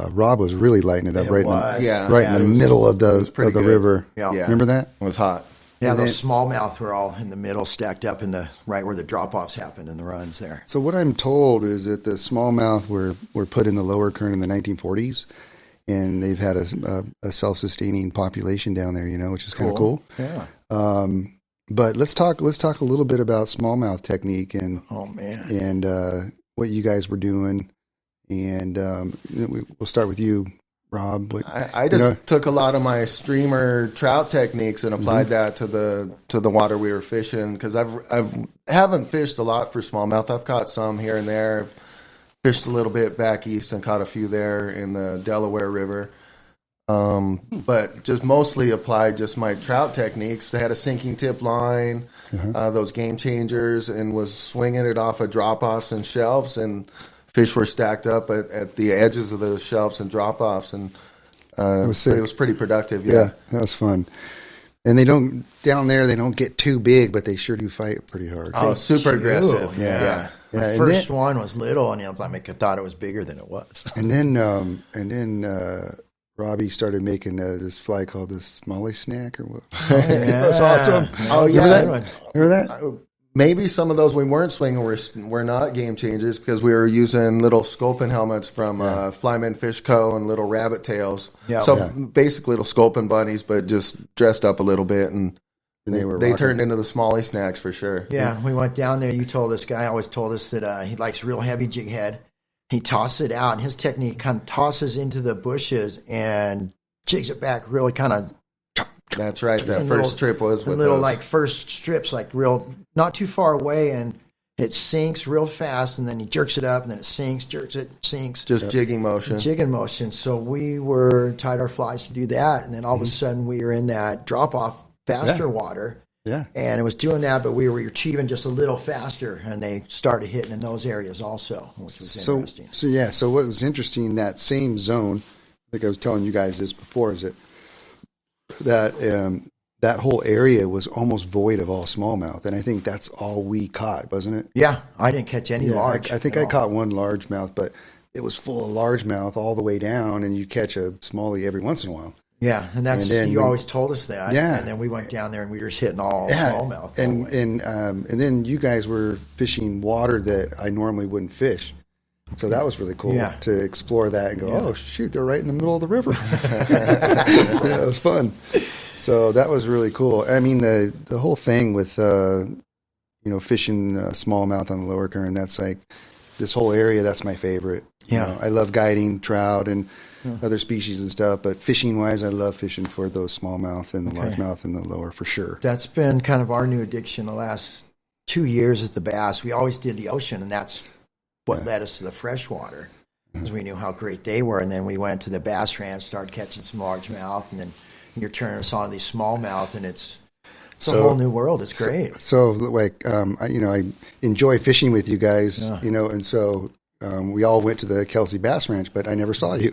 Rob was really lighting it up in the middle of the river. Yeah. Remember that? It was hot. Yeah, those smallmouth were all in the middle, stacked up right where the drop-offs happen in the runs there. So what I'm told is that the smallmouth were put in the Lower Kern in the 1940s, and they've had a self-sustaining population down there, which is kind of cool. Yeah. But let's talk a little bit about smallmouth technique and what you guys were doing, and we'll start with you, Rob? I just took a lot of my streamer trout techniques and applied that to the water we were fishing, because I haven't fished a lot for smallmouth. I've caught some here and there. I've fished a little bit back east and caught a few there in the Delaware River. But just mostly applied just my trout techniques. I had a sinking tip line, those game changers, and was swinging it off of drop-offs and shelves, and fish were stacked up at the edges of the shelves and drop-offs, and it was pretty productive. Yeah, that was fun. And they don't get too big, but they sure do fight pretty hard. Oh, super aggressive. Yeah. The first one was little, and I thought it was bigger than it was. And then Robbie started making this fly called the Smalley Snack, or what? That's awesome. Oh, yeah. Remember that? Maybe some of those we weren't swinging were not game changers, because we were using little sculpin helmets from Flyman Fish Co. and little rabbit tails. Yeah. So basically little sculpin bunnies, but just dressed up a little bit, and they turned into the Smalley Snacks for sure. Yeah, we went down there. This guy always told us that he likes real heavy jig head. He tosses it out, and his technique kind of tosses into the bushes and jigs it back really kind of. That's right. That first trip was with little those. Like first strips, like real, not too far away, and it sinks real fast, and then he jerks it up, and then it sinks, jerks it, sinks. Just jigging motion. Jigging motion. So we tied our flies to do that, and then all of a sudden we were in that drop-off faster water. Yeah. And it was doing that, but we were retrieving just a little faster, and they started hitting in those areas also, which was interesting. So what was interesting, that same zone, I think I was telling you guys this before, is that whole area was almost void of all smallmouth, and I think that's all we caught, wasn't it? Yeah, I didn't catch any large. I think I caught one largemouth, but it was full of largemouth all the way down, and you catch a smallie every once in a while. Yeah, and you always told us that. Yeah. And then we went down there and we were just hitting all smallmouth. And then you guys were fishing water that I normally wouldn't fish. So that was really cool to explore that and go, oh, shoot, they're right in the middle of the river. It was fun. So that was really cool. I mean, the whole thing with, fishing smallmouth on the lower current, that's like this whole area, that's my favorite. Yeah. I love guiding trout and other species and stuff, but fishing wise, I love fishing for those smallmouth and the largemouth and the lower for sure. That's been kind of our new addiction the last 2 years is the bass. We always did the ocean, and that's what led us to the freshwater, because we knew how great they were. And then we went to the bass ranch, started catching some largemouth, and then you're turning us on to these smallmouth, and it's a whole new world. It's great. So like, I enjoy fishing with you guys, and so we all went to the Kelsey Bass Ranch, but I never saw you.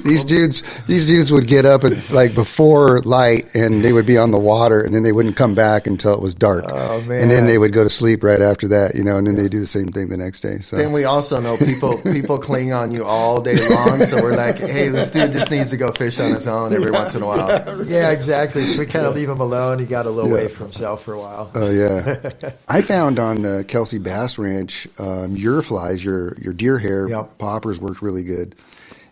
These dudes would get up at like before light, and they would be on the water, and then they wouldn't come back until it was dark. Oh man! And then they would go to sleep right after that, and then they do the same thing the next day. So then we also know people cling on you all day long, so we're like, hey, this dude just needs to go fish on his own every once in a while. Yeah, exactly. So we kind of leave him alone. He got a little away from himself for a while. Oh yeah. I found on Kelsey Bass Ranch your flies, your deer hair poppers worked really good.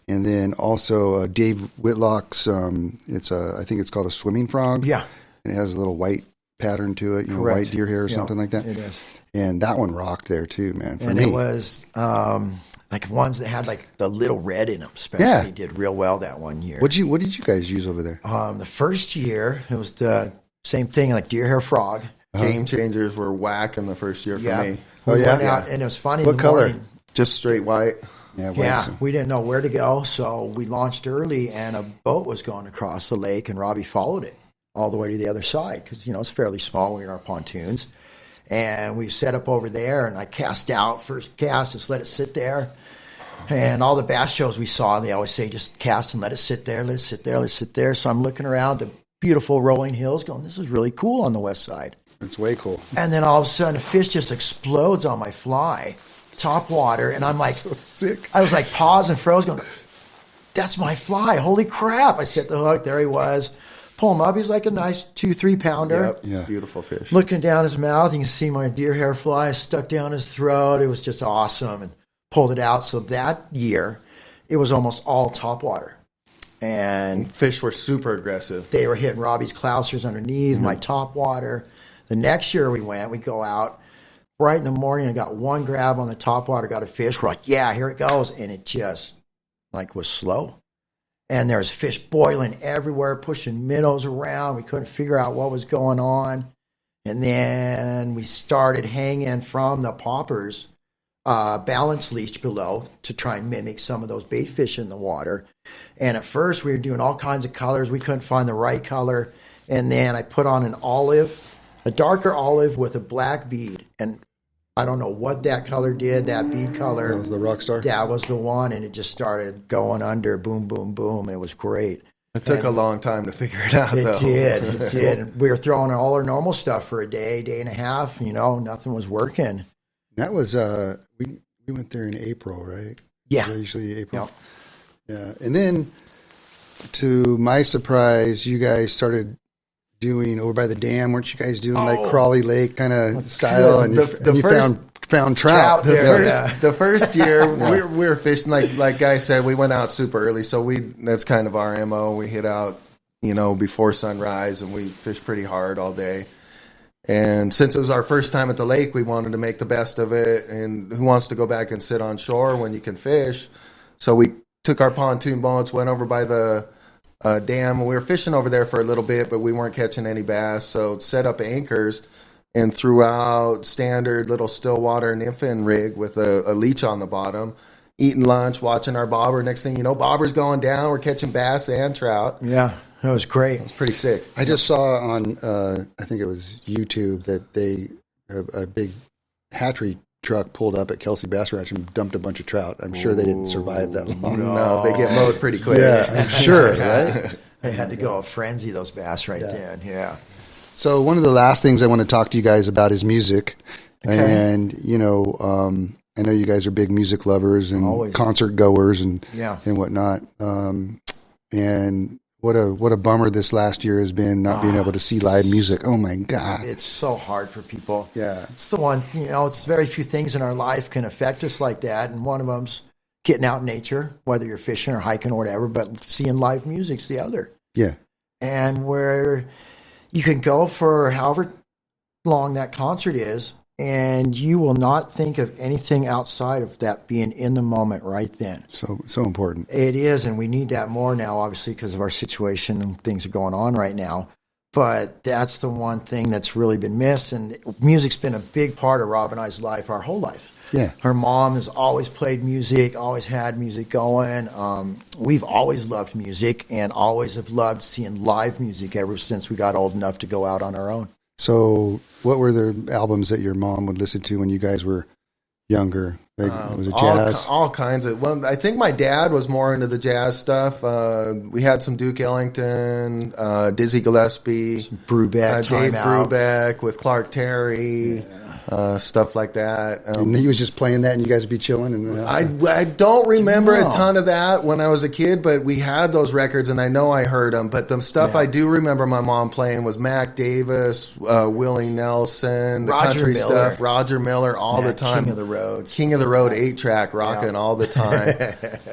And then also Dave Whitlock's, I think it's called a swimming frog. Yeah. And it has a little white pattern to it, white deer hair or something like that. It is. And that one rocked there too, man, for me. And it was like ones that had like the little red in them, especially did real well that one year. What did you guys use over there? The first year, it was the same thing, like deer hair frog. Game changers were whack in the first year for me. We went out, and it was funny. What color? Morning, just straight white. Yeah, we didn't know where to go, so we launched early, and a boat was going across the lake, and Robbie followed it all the way to the other side because, it's fairly small. We're in our pontoons, and we set up over there, and I cast out, first cast, just let it sit there. And all the bass shows we saw, they always say, just cast and let it sit there, let it sit there, let it sit there. So I'm looking around the beautiful rolling hills going, this is really cool on the west side. It's way cool. And then all of a sudden, a fish just explodes on my fly. Top water, and I'm like, so sick. I was like paused and froze going, that's my fly, holy crap. I set the hook, there he was, pull him up, he's like a nice 2-3 pounder. Yep. Yeah. Beautiful fish. Looking down his mouth, you can see my deer hair fly stuck down his throat. It was just awesome, and pulled it out. So that year it was almost all top water, and fish were super aggressive. They were hitting Robbie's clousers underneath, my top water. The next year we go out right in the morning. I got one grab on the top water, got a fish. We're like, yeah, here it goes. And it just was slow. And there was fish boiling everywhere, pushing minnows around. We couldn't figure out what was going on. And then we started hanging from the poppers, balance leech below to try and mimic some of those bait fish in the water. And at first we were doing all kinds of colors. We couldn't find the right color. And then I put on an olive, a darker olive with a black bead. And I don't know what that color did, that bead color. That was the rock star? That was the one. And it just started going under, boom, boom, boom. It was great. It took a long time to figure it out, though. It did. And we were throwing all our normal stuff for a day and a half. Nothing was working. That was, we went there in April, right? Yeah. Usually April. Yep. Yeah. And then, to my surprise, you guys started doing over by the dam. Weren't you guys doing like Crawley Lake kind of style? And you found trout there. The first year we were fishing like Guy said, we went out super early, so that's kind of our MO. We hit out before sunrise, and we fished pretty hard all day. And since it was our first time at the lake, we wanted to make the best of it. And who wants to go back and sit on shore when you can fish? So we took our pontoon boats, went over by the dam, and we were fishing over there for a little bit, but we weren't catching any bass. So set up anchors and threw out standard little stillwater nymphin rig with a leech on the bottom, eating lunch, watching our bobber. Next thing you know, bobber's going down. We're catching bass and trout. Yeah, that was great. It was pretty sick. I just saw on, I think it was YouTube, that a big hatchery truck pulled up at Kelsey Bass Ranch and dumped a bunch of trout. I'm sure they didn't survive that long. No, they get mowed pretty quick. Yeah, I'm sure, right? They had to go a frenzy, those bass then. Yeah. So one of the last things I want to talk to you guys about is music. Okay. And, I know you guys are big music lovers and always concert goers and whatnot. And what a bummer this last year has been, not being able to see live music. Oh my God. It's so hard for people. Yeah. It's the one, it's very few things in our life can affect us like that. And one of them's getting out in nature, whether you're fishing or hiking or whatever, but seeing live music's the other. Yeah. And where you can go for however long that concert is, and you will not think of anything outside of that being in the moment right then. So important. It is, and we need that more now, obviously, because of our situation and things are going on right now. But that's the one thing that's really been missed, and music's been a big part of Rob and I's life our whole life. Yeah. Her mom has always played music, always had music going. We've always loved music and always have loved seeing live music ever since we got old enough to go out on our own. So what were the albums that your mom would listen to when you guys were younger? Like, was it jazz? All kinds of. Well, I think my dad was more into the jazz stuff. We had some Duke Ellington, Dizzy Gillespie, Brubeck, Dave Brubeck with Clark Terry. Stuff like that. And he was just playing that and you guys would be chilling? I don't remember a ton of that when I was a kid, but we had those records and I know I heard them. But the stuff I do remember my mom playing was Mac Davis, Willie Nelson, the country stuff, Roger Miller all the time. King of the Road. King of the Road 8-track rocking all the time.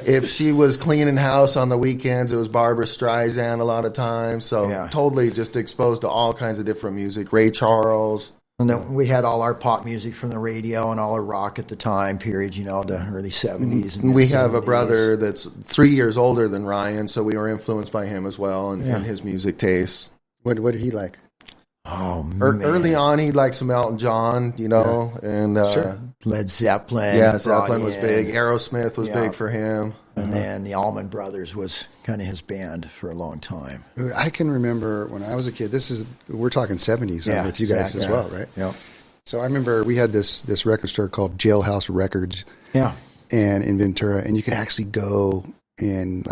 If she was cleaning house on the weekends, it was Barbara Streisand a lot of times. So totally just exposed to all kinds of different music. Ray Charles. And then we had all our pop music from the radio and all our rock at the time period, the early 70s. And we have a brother that's 3 years older than Ryan, so we were influenced by him as well and his music tastes. What did he like? Oh, man. Early on, he liked some Elton John, and sure. Led Zeppelin. Yeah, Zeppelin was big. Aerosmith was big for him. And then the Allman Brothers was kind of his band for a long time. I can remember when I was a kid, we're talking 70s with you guys as well, right? Yeah. So I remember we had this record store called Jailhouse Records. Yeah. And in Ventura, and you could actually go and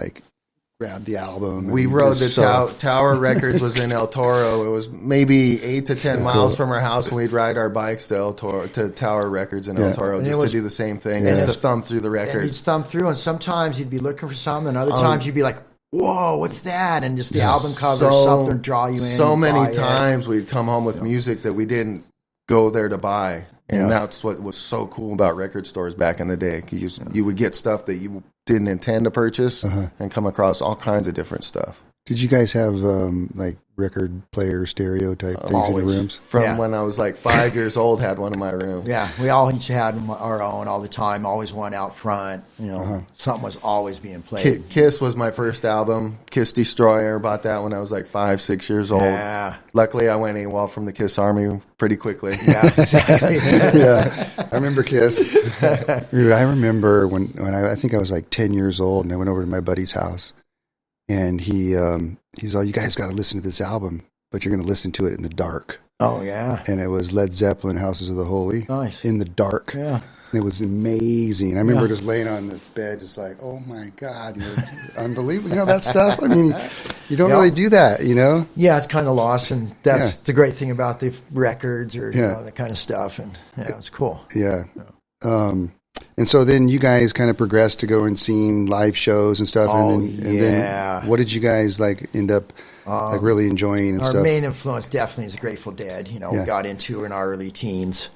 grab the album. We rode the Tower Records was in El Toro. It was maybe 8 to 10 miles from our house, and we'd ride our bikes to Tower Records in El Toro just to do the same thing, just to thumb through the records. And you'd thumb through, and sometimes you'd be looking for something, and other times you'd be like, whoa, what's that? And just the album cover or something draw you in. So many times we'd come home with music that we didn't go there to buy. And that's what was so cool about record stores back in the day. You would get stuff that you didn't intend to purchase and come across all kinds of different stuff. Did you guys have record player stereo type things in Always. your rooms? From when I was like 5 years old, had one in my room. Yeah, we all each had our own all the time. Always one out front. Something was always being played. Kiss was my first album. Kiss Destroyer. Bought that when I was like 5, 6 years old. Yeah. Luckily, I went AWOL from the Kiss Army pretty quickly. Yeah, exactly. Yeah, I remember Kiss. Dude, I remember when I think I was like 10 years old, and I went over to my buddy's house, and he's all, you guys got to listen to this album, but you're going to listen to it in the dark. Oh, yeah. And it was Led Zeppelin, Houses of the Holy. Nice. In the dark. Yeah. It was amazing. I remember just laying on the bed, just like, oh my God, unbelievable. You know that stuff? I mean, you don't really do that, you know? Yeah, it's kind of lost, and that's the great thing about the records or that kind of stuff. And it's cool. Yeah. And so then you guys kind of progressed to go and seeing live shows and stuff. And then what did you guys like end up like really enjoying and stuff? Our main influence definitely is Grateful Dead. We got into in our early teens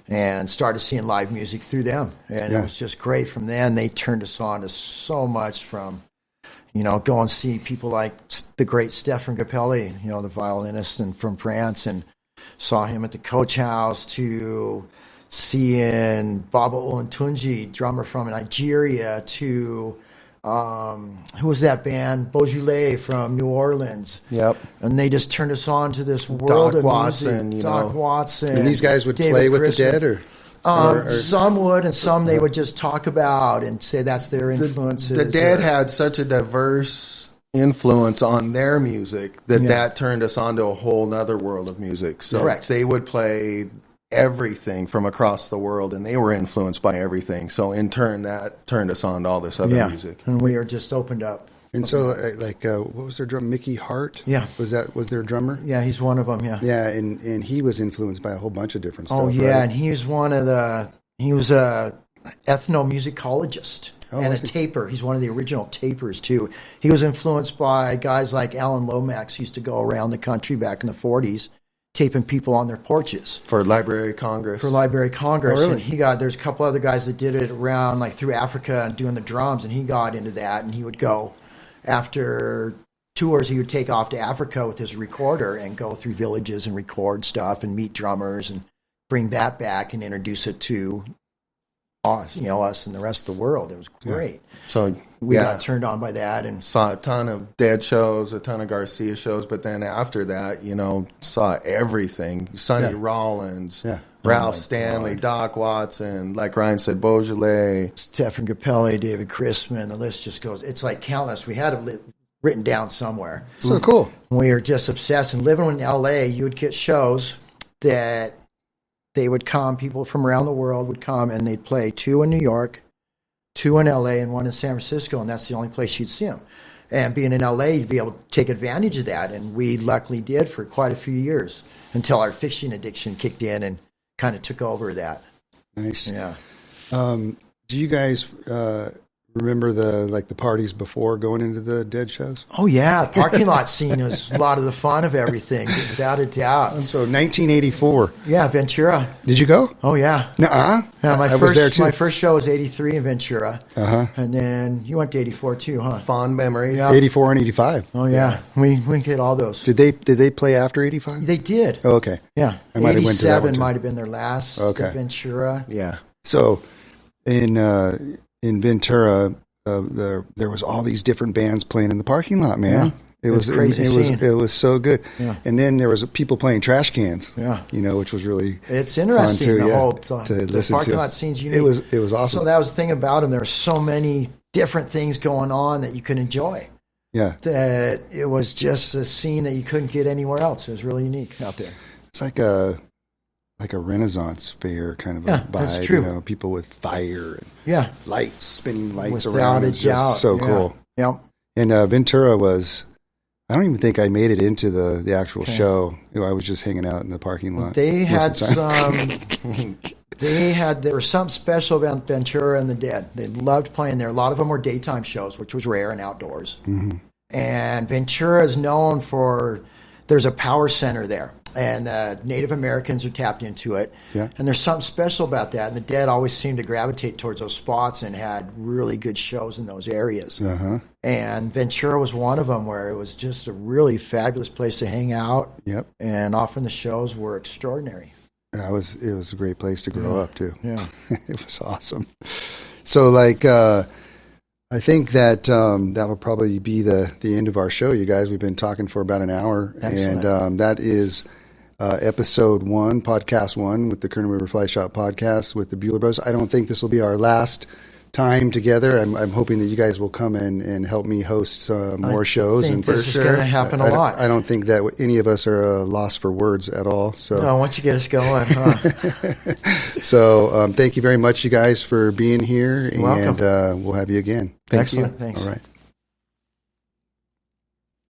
and started seeing live music through them. And it was just great from then. They turned us on to so much from, go and see people like the great Stefan Grappelli, the violinist from France, and saw him at the Coach House, to seeing Baba Olentunji, drummer from Nigeria, to who was that band? Beaujolais from New Orleans. Yep. And they just turned us on to this world of Watson, music. Doc Watson. And these guys would play with the Dead, or some would, and some they would just talk about and say that's their influences. The Dead had such a diverse influence on their music that turned us on to a whole nother world of music. So they would play everything from across the world, and they were influenced by everything. So in turn, that turned us on to all this other music. And we were just opened up. And so, what was their drummer? Mickey Hart? Yeah. Was their drummer? Yeah, he's one of them, yeah. Yeah, and he was influenced by a whole bunch of different stuff. Oh, yeah, right? and he was he was a ethnomusicologist and a taper. He's one of the original tapers, too. He was influenced by guys like Alan Lomax, who used to go around the country back in the 40s, taping people on their porches. For Library of Congress. Oh, really? And there's a couple other guys that did it around, like through Africa and doing the drums, and he got into that, and he would go, after tours, he would take off to Africa with his recorder and go through villages and record stuff and meet drummers and bring that back and introduce it to us and the rest of the world. It was great. Yeah. So we got turned on by that and saw a ton of Dead shows, a ton of Garcia shows, but then after that, saw everything. Sonny Rollins, Ralph Stanley, Doc Watson, like Ryan said, Beaujolais, Stefan Grappelli, David Chrisman. The list just goes. It's like countless. We had it written down somewhere. So cool. We were just obsessed. And living in L.A., you would get shows that they would come, people from around the world would come, and they'd play 2 in New York, 2 in L.A., and 1 in San Francisco, and that's the only place you'd see them. And being in L.A., you'd be able to take advantage of that, and we luckily did for quite a few years until our fishing addiction kicked in and kind of took over that. Nice. Yeah. Do you guys remember the parties before going into the Dead shows? Oh, yeah. Parking lot scene was a lot of the fun of everything, without a doubt. So 1984. Yeah, Ventura. Did you go? Oh, yeah. Nuh-uh. Yeah, I was there, too. My first show was 83 in Ventura. Uh-huh. And then you went to 84, too, huh? Fond memories. Yeah. 84 and 85. Oh, yeah. We hit all those. Did they play after 85? They did. Oh, okay. Yeah. I might have went to that one, 87 too. might have been their last Ventura. Yeah. So in Ventura, there was all these different bands playing in the parking lot, man. Yeah. It was crazy scene. It was so good. Yeah. And then there was people playing trash cans. Yeah. Which was really it's interesting. fun too, The listen parking to. lot scene's unique. It was awesome. So that was the thing about them. There were so many different things going on that you could enjoy. Yeah. That it was just a scene that you couldn't get anywhere else. It was really unique out there. It's like a Renaissance fair kind of a vibe. That's true. People with fire and lights, spinning lights Without around. a It's just doubt. so cool. Yeah. And Ventura was, I don't even think I made it into the actual show. I was just hanging out in the parking lot. They had most of the time. there was something special about Ventura and the Dead. They loved playing there. A lot of them were daytime shows, which was rare and outdoors. Mm-hmm. And Ventura is known for, there's a power center there. and Native Americans are tapped into it. Yeah. And there's something special about that. And the Dead always seemed to gravitate towards those spots and had really good shows in those areas. Uh-huh. And Ventura was one of them, where it was just a really fabulous place to hang out. Yep. And often the shows were extraordinary. It was a great place to grow up too. Yeah. It was awesome. So like, I think that that'll probably be the end of our show, you guys. We've been talking for about an hour. Excellent. And that is episode 1, podcast 1 with the Kern River Fly Shop podcast with the Buhler Bros. I don't think this will be our last time together. I'm hoping that you guys will come and help me host more shows. I think and this is going to happen a lot. I don't think that any of us are lost for words at all. So no, once you get us going, So thank you very much, you guys, for being here. You're welcome. And we'll have you again. Thank Excellent. you. Thanks. All right.